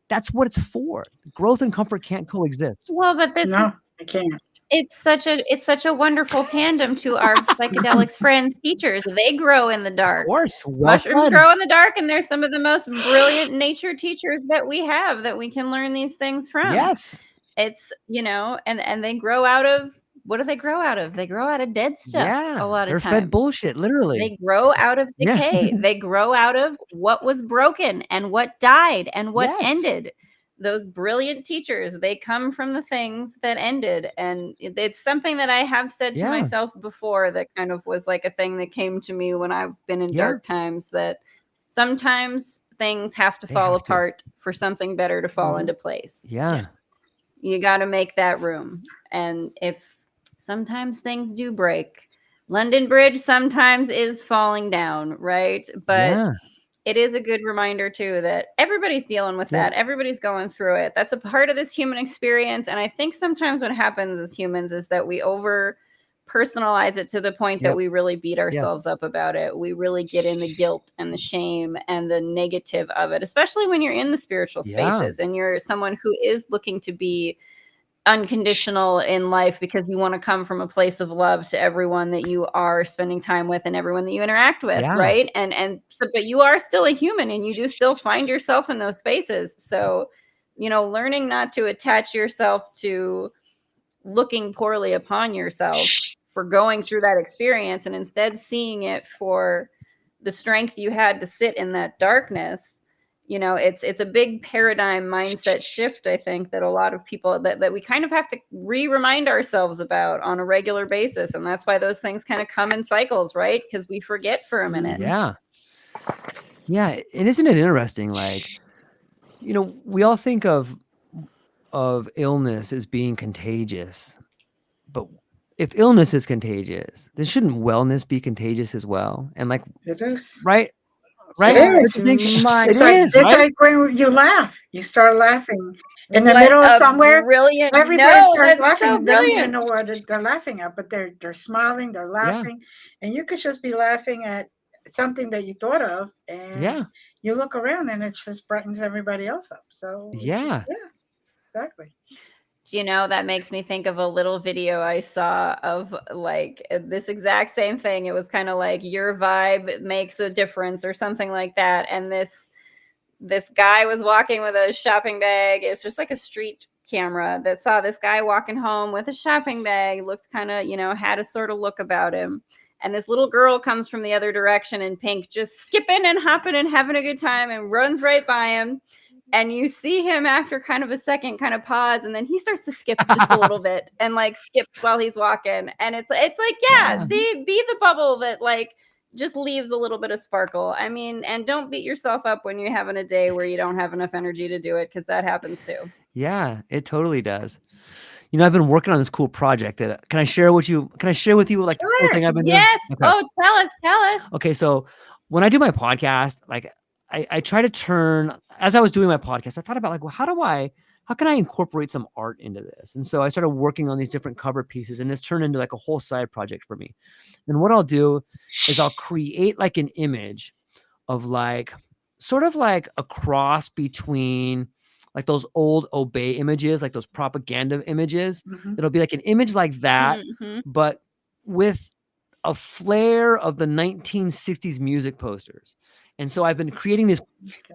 [SPEAKER 3] that's what it's for. Growth and comfort can't coexist.
[SPEAKER 2] Well, but
[SPEAKER 1] No, I can't.
[SPEAKER 2] it's such a wonderful tandem to our psychedelics friends, teachers. They grow in the dark.
[SPEAKER 3] Of course.
[SPEAKER 2] Mushrooms grow in the dark, and they're some of the most brilliant nature teachers that we have, that we can learn these things from.
[SPEAKER 3] Yes.
[SPEAKER 2] It's, and they grow out of, what do they grow out of? They grow out of dead stuff.
[SPEAKER 3] Yeah,
[SPEAKER 2] a lot of
[SPEAKER 3] they're
[SPEAKER 2] times.
[SPEAKER 3] fed bullshit, literally.
[SPEAKER 2] They grow out of decay. They grow out of what was broken and what died and what ended. Those brilliant teachers, they come from the things that ended. And it's something that I have said to myself before, that kind of was like a thing that came to me when I've been in dark times, that sometimes things have to fall apart for something better to fall into place.
[SPEAKER 3] Yeah.
[SPEAKER 2] You got to make that room. And if sometimes things do break, London Bridge sometimes is falling down, right? But it is a good reminder too that everybody's dealing with that. Everybody's going through it. That's a part of this human experience. And I think sometimes what happens as humans is that we over personalize it to the point that we really beat ourselves up about it. We really get in the guilt and the shame and the negative of it, especially when you're in the spiritual spaces and you're someone who is looking to be unconditional in life because you want to come from a place of love to everyone that you are spending time with and everyone that you interact with, right? And so, but you are still a human, and you do still find yourself in those spaces. So, learning not to attach yourself to looking poorly upon yourself for going through that experience, and instead seeing it for the strength you had to sit in that darkness. It's a big paradigm mindset shift, I think, that a lot of people that we kind of have to remind ourselves about on a regular basis. And that's why those things kind of come in cycles, right? Because we forget for a minute.
[SPEAKER 3] Yeah. And isn't it interesting? Like, we all think of illness as being contagious, but if illness is contagious, then shouldn't wellness be contagious as well? And like,
[SPEAKER 1] it is.
[SPEAKER 3] Right?
[SPEAKER 1] It is.
[SPEAKER 3] It's
[SPEAKER 1] like when you laugh, you start laughing in the middle of somewhere.
[SPEAKER 2] Brilliant.
[SPEAKER 1] Everybody starts laughing.
[SPEAKER 2] So
[SPEAKER 1] and they don't even know what they're laughing at, but they're smiling, they're laughing, and you could just be laughing at something that you thought of, and you look around, and it just brightens everybody else up. So exactly.
[SPEAKER 2] That makes me think of a little video I saw of like this exact same thing. It was kind of like your vibe makes a difference or something like that. And this guy was walking with a shopping bag. It's just like a street camera that saw this guy walking home with a shopping bag, looked kind of, had a sort of look about him. and this little girl comes from the other direction in pink, just skipping and hopping and having a good time, and runs right by him. And you see him after kind of a second kind of pause, and then he starts to skip just a little bit and like skips while he's walking. And it's like, yeah, see, be the bubble that like just leaves a little bit of sparkle. I mean, and don't beat yourself up when you're having a day where you don't have enough energy to do it, because that happens too.
[SPEAKER 3] Yeah, it totally does. You know, I've been working on this cool project that can I share with you like this cool thing I've been doing?
[SPEAKER 2] Yes.
[SPEAKER 3] Okay.
[SPEAKER 2] Oh, tell us.
[SPEAKER 3] Okay, so when I do my podcast, like I try to turn, as I was doing my podcast, I thought about like, well, how can I incorporate some art into this? And so I started working on these different cover pieces, and this turned into like a whole side project for me. And what I'll do is I'll create like an image of like, sort of like a cross between like those old obey images, like those propaganda images. It'll be like an image like that, but with a flair of the 1960s music posters. And so I've been creating this.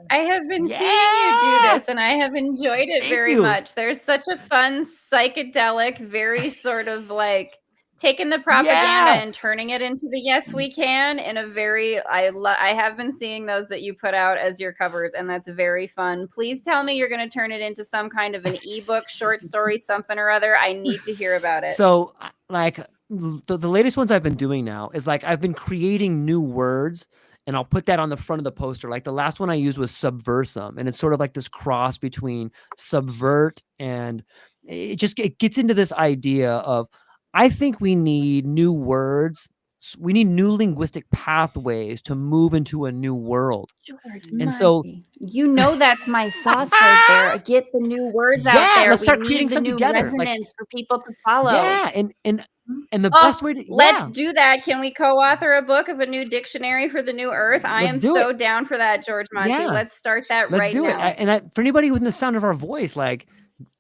[SPEAKER 2] I have been seeing you do this, and I have enjoyed it very much. There's such a fun, psychedelic, very sort of like taking the propaganda and turning it into the yes we can in a very, I have been seeing those that you put out as your covers, and that's very fun. Please tell me you're going to turn it into some kind of an ebook, short story, something or other. I need to hear about it.
[SPEAKER 3] So like the latest ones I've been doing now is like I've been creating new words, and I'll put that on the front of the poster. Like the last one I used was subversum, and it's sort of like this cross between subvert, and it gets into this idea of, I think we need new words. We need new linguistic pathways to move into a new world.
[SPEAKER 2] George,
[SPEAKER 3] and so
[SPEAKER 2] you know that's my sauce right there. Get the new words out there.
[SPEAKER 3] Let's start creating some together,
[SPEAKER 2] resonance for people to follow.
[SPEAKER 3] Yeah, and the best way to
[SPEAKER 2] let's do that. Can we co-author a book of a new dictionary for the new earth? I am so down for that, George Monty.
[SPEAKER 3] Yeah.
[SPEAKER 2] Let's start that
[SPEAKER 3] let's
[SPEAKER 2] right
[SPEAKER 3] do
[SPEAKER 2] now.
[SPEAKER 3] it. And for anybody within the sound of our voice, like,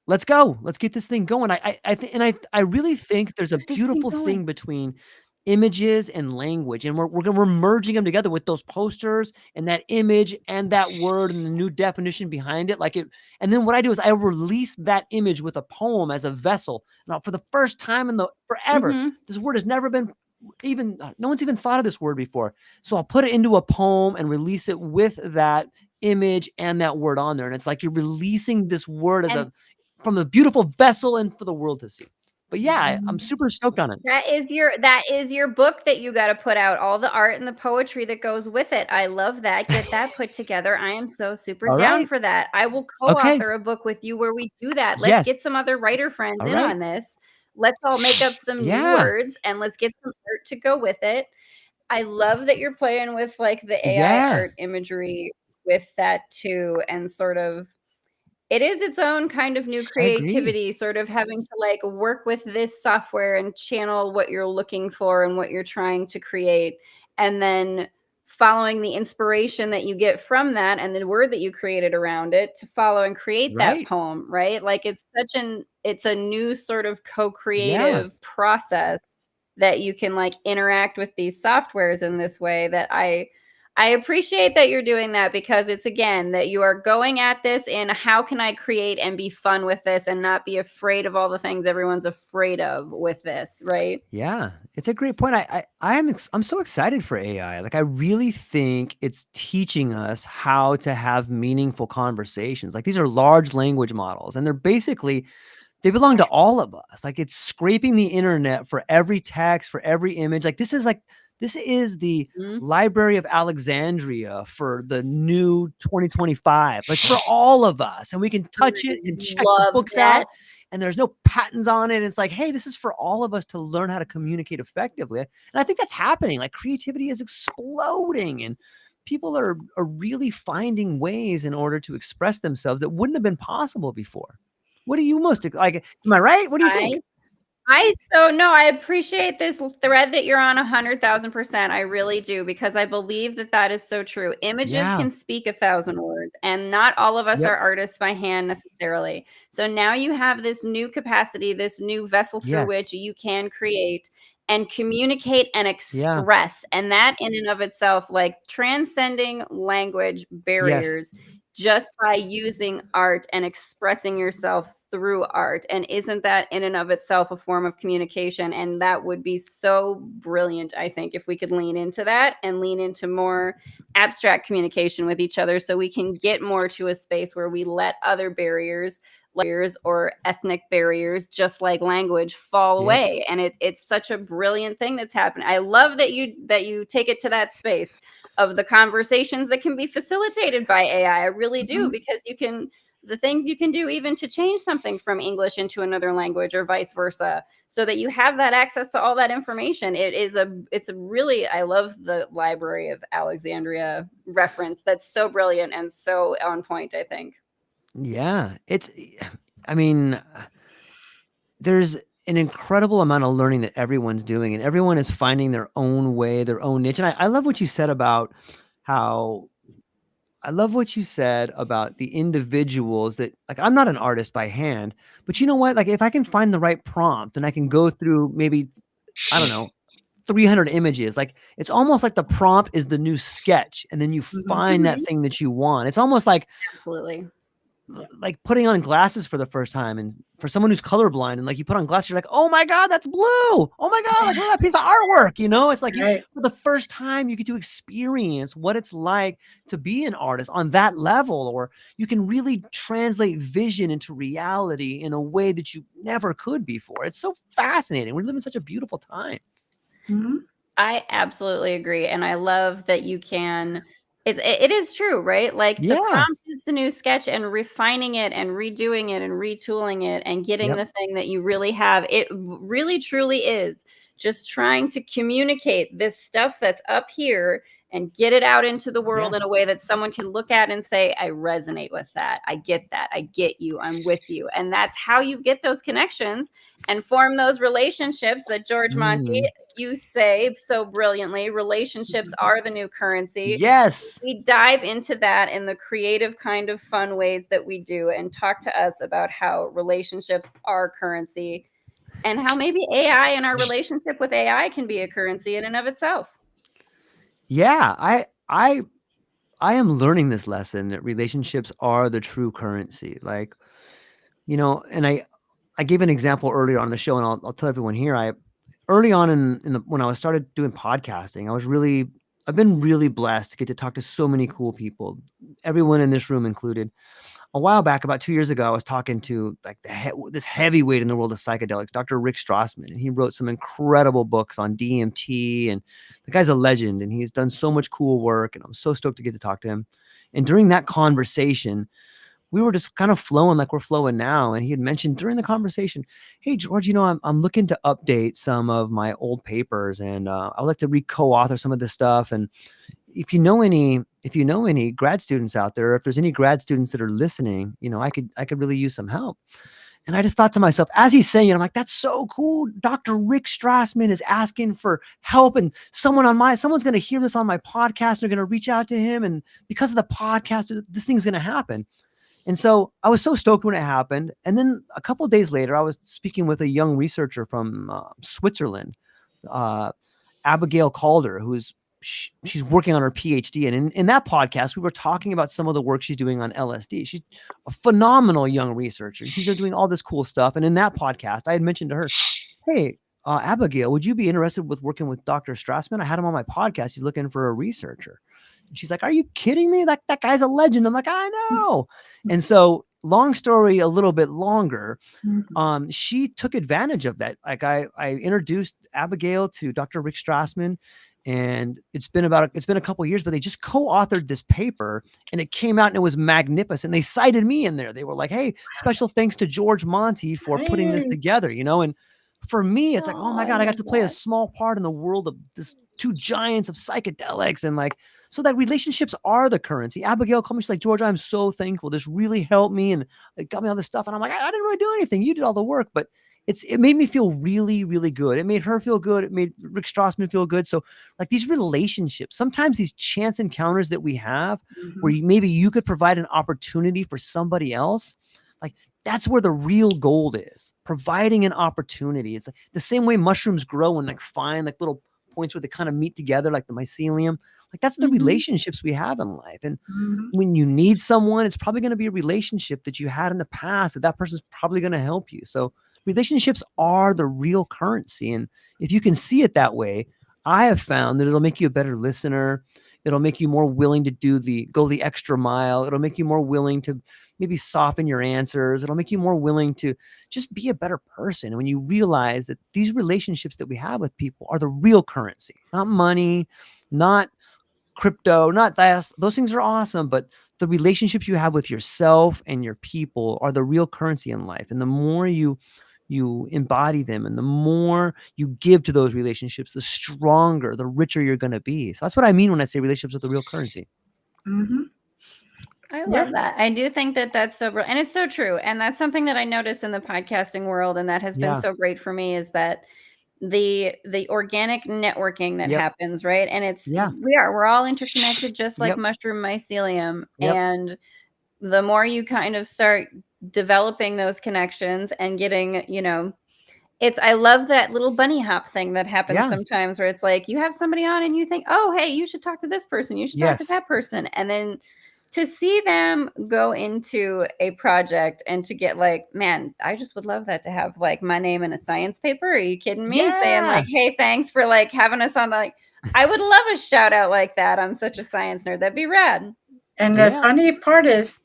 [SPEAKER 3] let's go. Let's get this thing going. I really think there's a beautiful thing between images and language, and we're merging them together with those posters and that image and that word and the new definition behind it. Like it, and then what I do is I release that image with a poem as a vessel. Now, for the first time in forever, this word has never been no one's even thought of this word before. So I'll put it into a poem and release it with that image and that word on there. And it's like you're releasing this word from a beautiful vessel and for the world to see. But yeah, I'm super stoked on it.
[SPEAKER 2] That is your book that you got to put out, all the art and the poetry that goes with it. I love that. Get that put together. I am so super down for that. I will co-author a book with you where we do that. Let's get some other writer friends on this. Let's all make up some new words, and let's get some art to go with it. I love that you're playing with like the AI art imagery with that too, and sort of it is its own kind of new creativity, sort of having to like work with this software and channel what you're looking for and what you're trying to create. And then following the inspiration that you get from that and the word that you created around it to follow and create that poem, right? Like it's a new sort of co-creative process that you can like interact with these softwares in this way that I appreciate that you're doing that, because it's, again, that you are going at this in how can I create and be fun with this and not be afraid of all the things everyone's afraid of with this, right?
[SPEAKER 3] Yeah, it's a great point. I'm so excited for AI. Like I really think it's teaching us how to have meaningful conversations. Like these are large language models, and they belong to all of us. Like it's scraping the internet for every text, for every image. Like this is the Library of Alexandria for the new 2025. Like for all of us, and we can touch it and check the books out, and there's no patents on it. It's like, hey, this is for all of us to learn how to communicate effectively. And I think that's happening. Like creativity is exploding, and people are really finding ways in order to express themselves that wouldn't have been possible before. What do you most like? Am I right? What do you think?
[SPEAKER 2] I appreciate this thread that you're on 100,000%. I really do, because I believe that is so true. Images can speak 1,000 words, and not all of us are artists by hand necessarily. So now you have this new capacity, this new vessel through which you can create and communicate and express. And that in and of itself, like transcending language barriers, just by using art and expressing yourself through art. And isn't that in and of itself a form of communication? And that would be so brilliant, I think, if we could lean into that and lean into more abstract communication with each other, so we can get more to a space where we let other barriers or ethnic barriers, just like language, fall away. And it's such a brilliant thing that's happening. I love that you take it to that space of the conversations that can be facilitated by AI. I really do, because the things you can do even to change something from English into another language or vice versa, so that you have that access to all that information. It's a really, I love the Library of Alexandria reference. That's so brilliant and so on point, I think.
[SPEAKER 3] Yeah, I mean, there's an incredible amount of learning that everyone's doing, and everyone is finding their own way, their own niche. And I love what you said about the individuals that, like, I'm not an artist by hand, but you know what? Like, if I can find the right prompt and I can go through maybe, I don't know, 300 images, like, it's almost like the prompt is the new sketch, and then you find that thing that you want. It's almost like,
[SPEAKER 2] absolutely,
[SPEAKER 3] like putting on glasses for the first time, and for someone who's colorblind, and like you put on glasses, you're like, oh my God, that's blue. Oh my God, like, look at that piece of artwork. It's like for the first time you get to experience what it's like to be an artist on that level, or you can really translate vision into reality in a way that you never could before. It's so fascinating. We live in such a beautiful time.
[SPEAKER 2] I absolutely agree. And I love that you can, it is true, right? Like the prompt is the new sketch, and refining it and redoing it and retooling it and getting the thing that you really have. It really truly is just trying to communicate this stuff that's up here and get it out into the world in a way that someone can look at and say, I resonate with that. I get that. I get you. I'm with you. And that's how you get those connections and form those relationships that George Monty, you say so brilliantly. Relationships are the new currency.
[SPEAKER 3] Yes.
[SPEAKER 2] We dive into that in the creative kind of fun ways that we do, and talk to us about how relationships are currency, and how maybe AI and our relationship with AI can be a currency in and of itself.
[SPEAKER 3] Yeah, I am learning this lesson that relationships are the true currency. Like, and I gave an example earlier on the show, and I'll tell everyone here. Early on when I started doing podcasting, I've been really blessed to get to talk to so many cool people, everyone in this room included. A while back, about 2 years ago, I was talking to like this heavyweight in the world of psychedelics, Dr. Rick Strassman, and he wrote some incredible books on DMT, and the guy's a legend, and he's done so much cool work, and I'm so stoked to get to talk to him. And during that conversation, we were just kind of flowing like we're flowing now. And he had mentioned during the conversation, hey, George, I'm looking to update some of my old papers, and I would like to co-author some of this stuff. And if you know any grad students out there, or if there's any grad students that are listening, I could really use some help. And I just thought to myself, as he's saying it, I'm like, that's so cool. Dr. Rick Strassman is asking for help, and someone's going to hear this on my podcast, and they're going to reach out to him. And because of the podcast, this thing's going to happen. And so I was so stoked when it happened. And then a couple of days later, I was speaking with a young researcher from Switzerland, Abigail Calder, she's working on her PhD. And in that podcast, we were talking about some of the work she's doing on LSD. She's a phenomenal young researcher. She's doing all this cool stuff. And in that podcast, I had mentioned to her, hey, Abigail, would you be interested with working with Dr. Strassman? I had him on my podcast. He's looking for a researcher. And she's like, are you kidding me? That guy's a legend. I'm like, I know. And so, long story a little bit longer, she took advantage of that. Like, I introduced Abigail to Dr. Rick Strassman, and it's been a couple of years, but they just co-authored this paper, and it came out and it was magnificent. They cited me in there. They were like, hey, special thanks to George Monty for putting this together, and for me, it's like, oh my God, I got to play a small part in the world of this two giants of psychedelics. And like, so that relationships are the currency. Abigail called me. She's like, George, I'm so thankful. This really helped me, and it got me all this stuff. And I'm like, I didn't really do anything. You did all the work, but it made me feel really, really good. It made her feel good. It made Rick Strassman feel good. So like these relationships, sometimes these chance encounters that we have, where maybe you could provide an opportunity for somebody else, like that's where the real gold is, providing an opportunity. It's like the same way mushrooms grow and like find like little points where they kind of meet together, like the mycelium. Like that's the
[SPEAKER 1] Mhm.
[SPEAKER 3] relationships we have in life. And
[SPEAKER 1] Mhm.
[SPEAKER 3] when you need someone, it's probably going to be a relationship that you had in the past that person's probably going to help you. So relationships are the real currency. And if you can see it that way, I have found that it'll make you a better listener. It'll make you more willing to go the extra mile. It'll make you more willing to maybe soften your answers. It'll make you more willing to just be a better person. And when you realize that these relationships that we have with people are the real currency, not money, not crypto, not that, those things are awesome, but the relationships you have with yourself and your people are the real currency in life. And the more you embody them and the more you give to those relationships, the stronger, the richer you're going to be. So that's what I mean when I say relationships are the real currency.
[SPEAKER 1] Mhm.
[SPEAKER 2] I
[SPEAKER 1] Yeah.
[SPEAKER 2] love that. I do think that that's so and it's so true. And that's something that I notice in the podcasting world, and that has been
[SPEAKER 3] Yeah.
[SPEAKER 2] so great for me, is that the organic networking that
[SPEAKER 3] Yep.
[SPEAKER 2] happens, right? And it's
[SPEAKER 3] Yeah.
[SPEAKER 2] we're all interconnected, just like
[SPEAKER 3] Yep.
[SPEAKER 2] mushroom mycelium.
[SPEAKER 3] Yep.
[SPEAKER 2] And the more you kind of start developing those connections and getting, I love that little bunny hop thing that happens
[SPEAKER 3] Yeah.
[SPEAKER 2] sometimes, where it's like you have somebody on and you think, oh, hey, you should talk to this person, you should talk to
[SPEAKER 3] Yes.
[SPEAKER 2] that person. And then to see them go into a project and to get like, man, I just would love that to have like my name in a science paper. Are you kidding me? Saying
[SPEAKER 3] Yeah.
[SPEAKER 2] like, hey, thanks for like having us on. Like, I would love a shout out like that. I'm such a science nerd. That'd be rad.
[SPEAKER 1] And the
[SPEAKER 3] Yeah.
[SPEAKER 1] funny part is,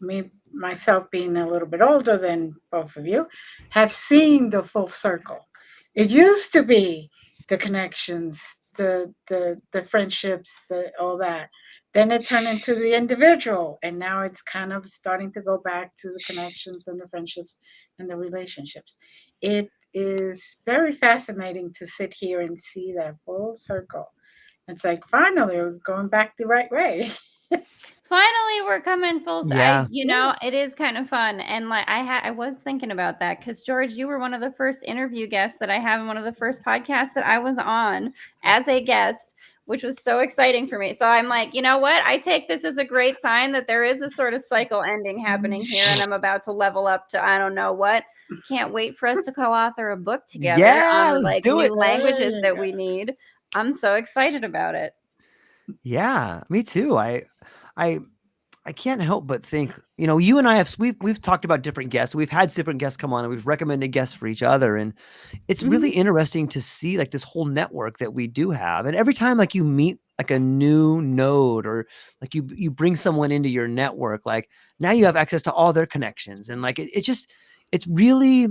[SPEAKER 1] myself being a little bit older than both of you, have seen the full circle. It used to be the connections, the friendships, all that. Then it turned into the individual, and now it's kind of starting to go back to the connections and the friendships and the relationships. It is very fascinating to sit here and see that full circle. It's like finally we're going back the right way.
[SPEAKER 2] Finally, we're coming full.
[SPEAKER 3] Yeah.
[SPEAKER 2] It is kind of fun, and like I was thinking about that because George, you were one of the first interview guests that I have in one of the first podcasts that I was on as a guest, which was so exciting for me. So I'm like, you know what? I take this as a great sign that there is a sort of cycle ending happening here, and I'm about to level up to I don't know what. Can't wait for us to co-author a book together
[SPEAKER 3] Yeah.
[SPEAKER 2] on
[SPEAKER 3] Let's
[SPEAKER 2] like
[SPEAKER 3] do it.
[SPEAKER 2] new languages that we need. I'm so excited about it.
[SPEAKER 3] Yeah. Me too. I can't help but think, you and I we've talked about different guests. We've had different guests come on and we've recommended guests for each other. And it's really interesting to see like this whole network that we do have. And every time like you meet like a new node or like you bring someone into your network, like now you have access to all their connections. And like it's really,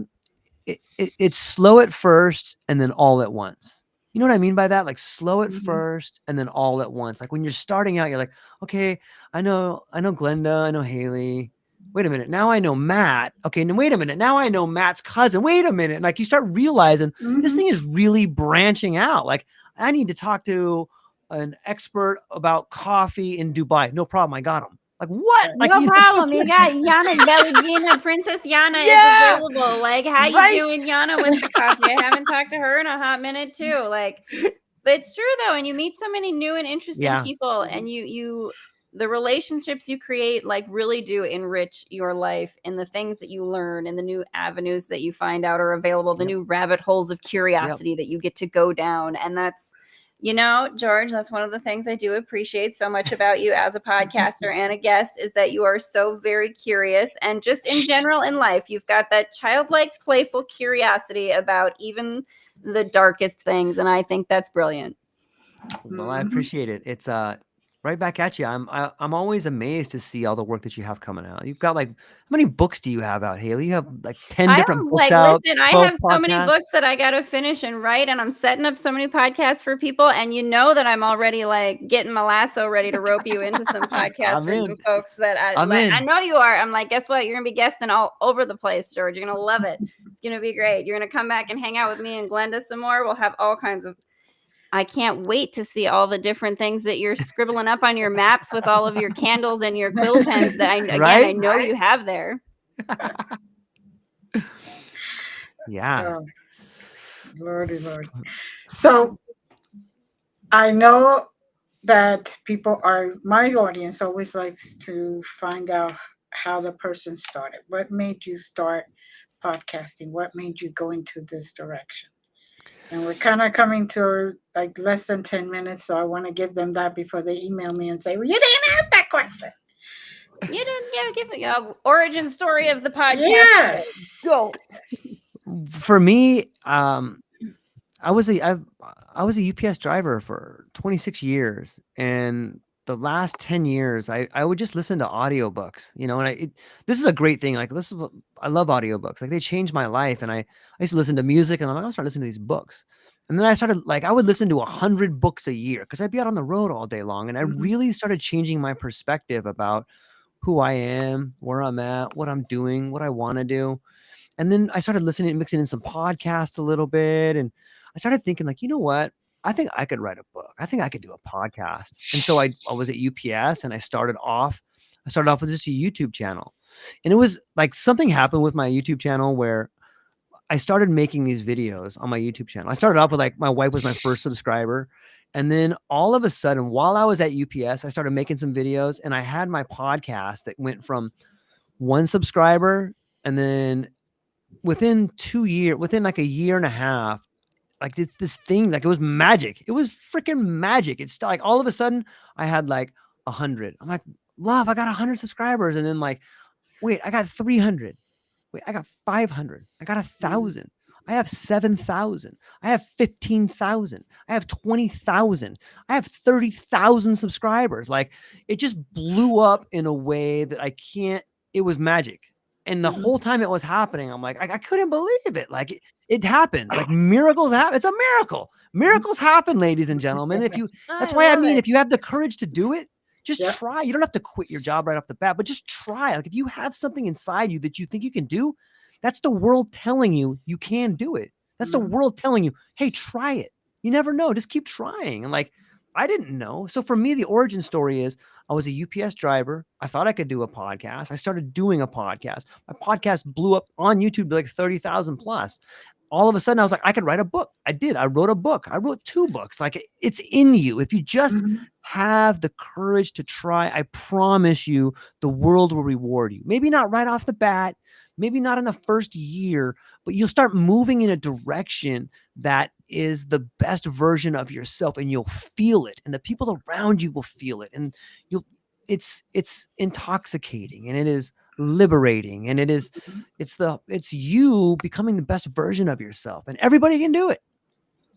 [SPEAKER 3] it's slow at first and then all at once. You know what I mean by that? Like slow at first and then all at once. Like when you're starting out, you're like, okay, I know Glenda, I know Haleigh. Wait a minute. Now I know Matt. Okay. Now wait a minute. Now I know Matt's cousin. Wait a minute. Like you start realizing this thing is really branching out. Like I need to talk to an expert about coffee in Dubai. No problem. I got him. Like what? Like,
[SPEAKER 2] No problem. You got Yana Belagina. Princess Yana is available. Like, how you doing, Yana, with the coffee? I haven't talked to her in a hot minute too. Like, but it's true though, and you meet so many new and interesting people, and the relationships you create like really do enrich your life, and the things that you learn and the new avenues that you find out are available, the new rabbit holes of curiosity that you get to go down. And that's, George, that's one of the things I do appreciate so much about you as a podcaster and a guest, is that you are so very curious, and just in general in life, you've got that childlike, playful curiosity about even the darkest things. And I think that's brilliant.
[SPEAKER 3] Well, I appreciate it. It's right back at you. I'm always amazed to see all the work that you have coming out. You've got like, how many books do you have out, Haleigh? You have like 10 different books out.
[SPEAKER 2] Listen, I have so many books that I got to finish and write, and I'm setting up so many podcasts for people. And you know that I'm already like getting my lasso ready to rope you into some podcasts for some folks that I know you are. I'm like, guess what? You're gonna be guesting all over the place, George. You're gonna love it. It's gonna be great. You're gonna come back and hang out with me and Glenda some more. We'll have all kinds of. I can't wait to see all the different things that you're scribbling up on your maps with all of your candles and your quill pens that I know you have there.
[SPEAKER 3] Yeah.
[SPEAKER 1] Oh, Lordy, Lord. So I know that my audience always likes to find out how the person started. What made you start podcasting? What made you go into this direction? And we're kind of coming to like less than 10 minutes. So I want to give them that before they email me and say, well, you didn't ask that question.
[SPEAKER 2] You didn't give a origin story of the podcast.
[SPEAKER 1] Yes.
[SPEAKER 2] Go.
[SPEAKER 3] For me, I was a UPS driver for 26 years, and the last 10 years, I would just listen to audiobooks, and this is a great thing. Like, I love audiobooks. Like, they changed my life, and I used to listen to music, and I'm like, I'll start listening to these books. And then I started, like, I would listen to 100 books a year because I'd be out on the road all day long. And I really started changing my perspective about who I am, where I'm at, what I'm doing, what I want to do. And then I started listening and mixing in some podcasts a little bit. And I started thinking, like, you know what? I think I could write a book. I think I could do a podcast. And so I was at UPS, and I started off with just a YouTube channel. And it was like something happened with my YouTube channel where I started making these videos on my YouTube channel. I started off with, like, my wife was my first subscriber. And then all of a sudden, while I was at UPS, I started making some videos, and I had my podcast that went from 1 subscriber. And then within like a year and a half, like, it's this thing, like, it was magic. It was freaking magic. It's like all of a sudden I had like 100. I'm like, love, I got 100 subscribers. And then, like, wait, I got 300. Wait, I got 500. I got 1,000. I have 7,000. I have 15,000. I have 20,000. I have 30,000 subscribers. Like, it just blew up in a way that it was magic. And the whole time it was happening, I'm like, I couldn't believe it. Like, it happens. Like, miracles happen. It's a miracle. Miracles happen, ladies and gentlemen. That's why if you have the courage to do it, just try. You don't have to quit your job right off the bat, but just try. Like, if you have something inside you that you think you can do, that's the world telling you you can do it. That's the world telling you, hey, try it. You never know. Just keep trying. And, like, I didn't know. So for me, the origin story is I was a UPS driver. I thought I could do a podcast. I started doing a podcast. My podcast blew up on YouTube to like 30,000 plus. All of a sudden I was like, I could write a book. I did. I wrote a book. I wrote 2 books. Like, it's in you. If you just have the courage to try, I promise you the world will reward you. Maybe not right off the bat, maybe not in the first year, but you'll start moving in a direction that is the best version of yourself, and you'll feel it, and the people around you will feel it, and it's intoxicating, and it is liberating, and it's you becoming the best version of yourself, and everybody can do it.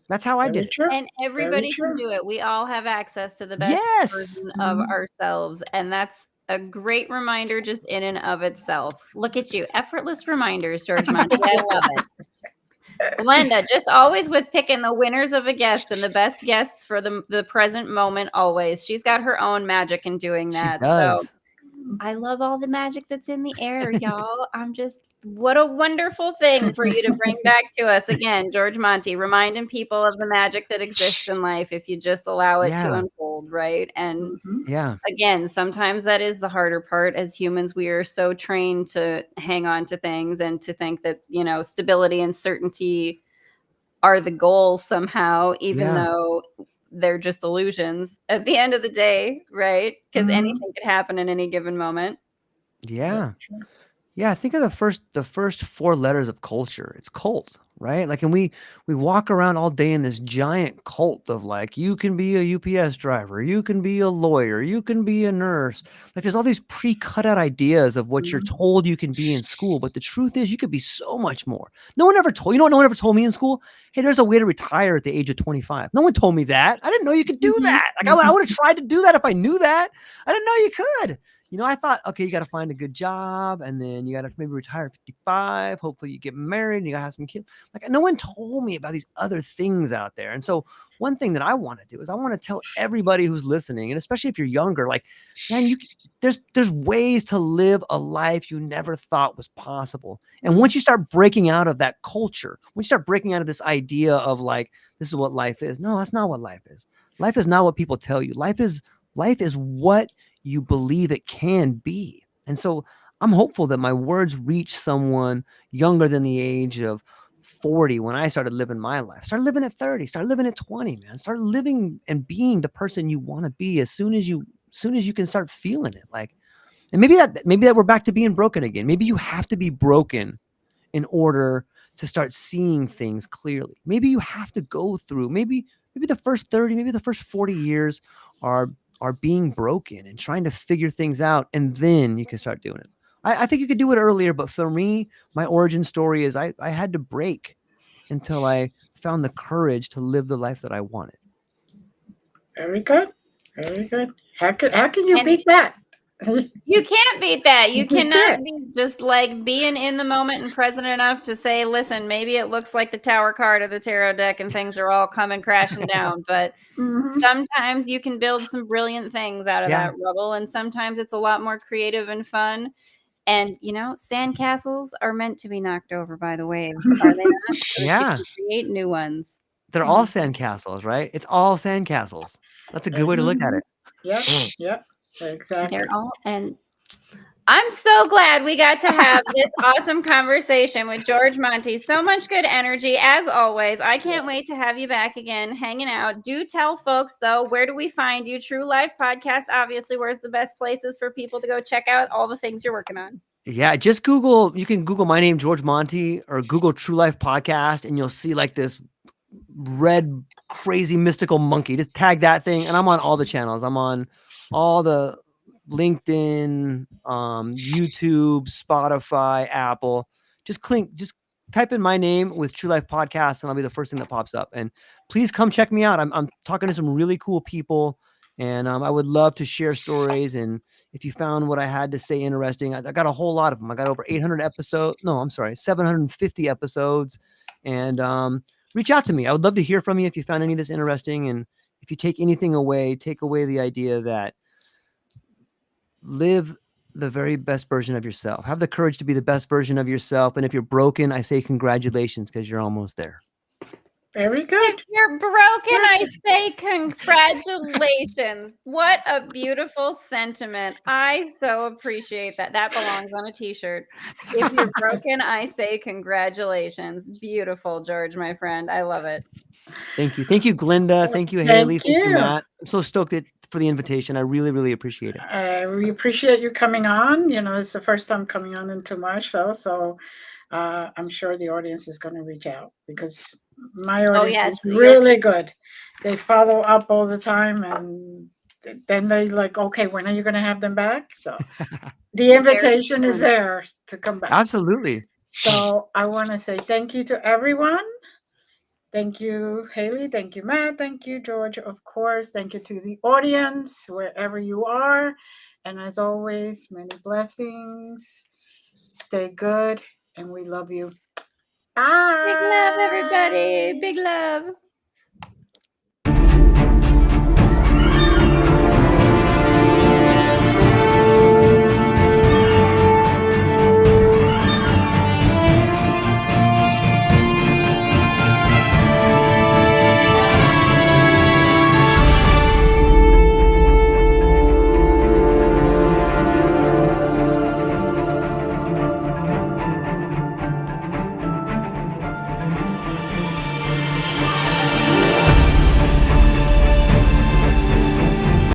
[SPEAKER 3] That's how I did it.
[SPEAKER 2] And everybody can do it. We all have access to the best version of ourselves, and that's a great reminder just in and of itself. Look at you. Effortless reminders, George Monty. I love it. Glenda, just always with picking the winners of a guest and the best guests for the present moment always. She's got her own magic in doing that.
[SPEAKER 3] She does.
[SPEAKER 2] So I love all the magic that's in the air, y'all. What a wonderful thing for you to bring back to us again, George Monty, reminding people of the magic that exists in life if you just allow it to unfold, right? And again, sometimes that is the harder part. As humans, we are so trained to hang on to things and to think that, stability and certainty are the goal somehow, even though they're just illusions at the end of the day, right? Because anything could happen in any given moment.
[SPEAKER 3] Yeah. Yeah, think of the first 4 letters of culture. It's cult, right? Like, and we walk around all day in this giant cult of, like, you can be a UPS driver, you can be a lawyer, you can be a nurse. Like, there's all these pre-cut out ideas of what you're told you can be in school, but the truth is you could be so much more. No one ever told me in school, hey, there's a way to retire at the age of 25. No one told me that. I didn't know you could do that. Like, I would have tried to do that if I knew that. I didn't know you could. I thought, okay, you got to find a good job, and then you got to maybe retire at 55. Hopefully you get married and you got to have some kids. Like, no one told me about these other things out there. And so one thing that I want to do is I want to tell everybody who's listening, and especially if you're younger, like, man, there's ways to live a life you never thought was possible. And once you start breaking out of that culture, once you start breaking out of this idea of, like, this is what life is. No, that's not what life is. Life is not what people tell you. Life is what you believe it can be. And so I'm hopeful that my words reach someone younger than the age of 40 when I started living my life. Start living at 30, start living at 20, man. Start living and being the person you want to be as soon as you can start feeling it. Like, and maybe that we're back to being broken again. Maybe you have to be broken in order to start seeing things clearly. Maybe you have to go through, maybe the first 30, maybe the first 40 years are being broken and trying to figure things out, and then you can start doing it. I think you could do it earlier, but for me, my origin story is I had to break until I found the courage to live the life that I wanted.
[SPEAKER 1] Very good. Very good. How can you
[SPEAKER 2] And-
[SPEAKER 1] beat that?
[SPEAKER 2] You can't beat that. You
[SPEAKER 1] You
[SPEAKER 2] cannot
[SPEAKER 1] can't.
[SPEAKER 2] be just like being in the moment and present enough to say, listen, maybe it looks like the tower card of the tarot deck and things are all coming crashing down. But
[SPEAKER 1] Mhm.
[SPEAKER 2] sometimes you can build some brilliant things out of
[SPEAKER 3] Yeah.
[SPEAKER 2] that rubble. And sometimes it's a lot more creative and fun. And, sandcastles are meant to be knocked over by the waves, are they not? So that you
[SPEAKER 3] Yeah.
[SPEAKER 2] can create new ones.
[SPEAKER 3] They're all sandcastles, right? It's all sandcastles. That's a good way to look at it.
[SPEAKER 1] Yep. Yep. Exactly.
[SPEAKER 2] They're all, and I'm so glad we got to have this awesome conversation with George Monty. So much good energy, as always. I can't wait to have you back again, hanging out. Do tell folks, though, where do we find you? True Life Podcast, obviously, where's the best places for people to go check out all the things you're working on?
[SPEAKER 3] Yeah, just you can Google my name, George Monty, or Google True Life Podcast, and you'll see like this red, crazy, mystical monkey. Just tag that thing, and I'm on all the channels. I'm on all the LinkedIn, YouTube, Spotify, Apple. Just type in my name with True Life Podcast, and I'll be the first thing that pops up. And please come check me out. I'm talking to some really cool people, and I would love to share stories. And if you found what I had to say interesting, I got a whole lot of them. I got over 800 episodes. No, I'm sorry, 750 episodes. And reach out to me. I would love to hear from you if you found any of this interesting. And if you take anything away, take away the idea that live the very best version of yourself. Have the courage to be the best version of yourself. And if you're broken, I say congratulations, because you're almost there.
[SPEAKER 1] Very good.
[SPEAKER 2] If you're broken, I say congratulations. What a beautiful sentiment. I so appreciate that. That belongs on a t-shirt. If you're broken, I say congratulations. Beautiful, George, my friend. I love it.
[SPEAKER 3] Thank you. Thank you, Glenda. Thank you, Haleigh. Thank you, Matt. I'm so stoked for the invitation. I really, really appreciate it.
[SPEAKER 1] We appreciate you coming on. It's the first time coming on into my show, so I'm sure the audience is going to reach out, because my audience is really good. They follow up all the time, and then they like, okay, when are you going to have them back? So the invitation is there to come back.
[SPEAKER 3] Absolutely.
[SPEAKER 1] So I want to say thank you to everyone. Thank you, Haleigh. Thank you, Matt. Thank you, George, of course. Thank you to the audience, wherever you are. And as always, many blessings. Stay good, and we love you. Bye.
[SPEAKER 2] Big love, everybody. Big love.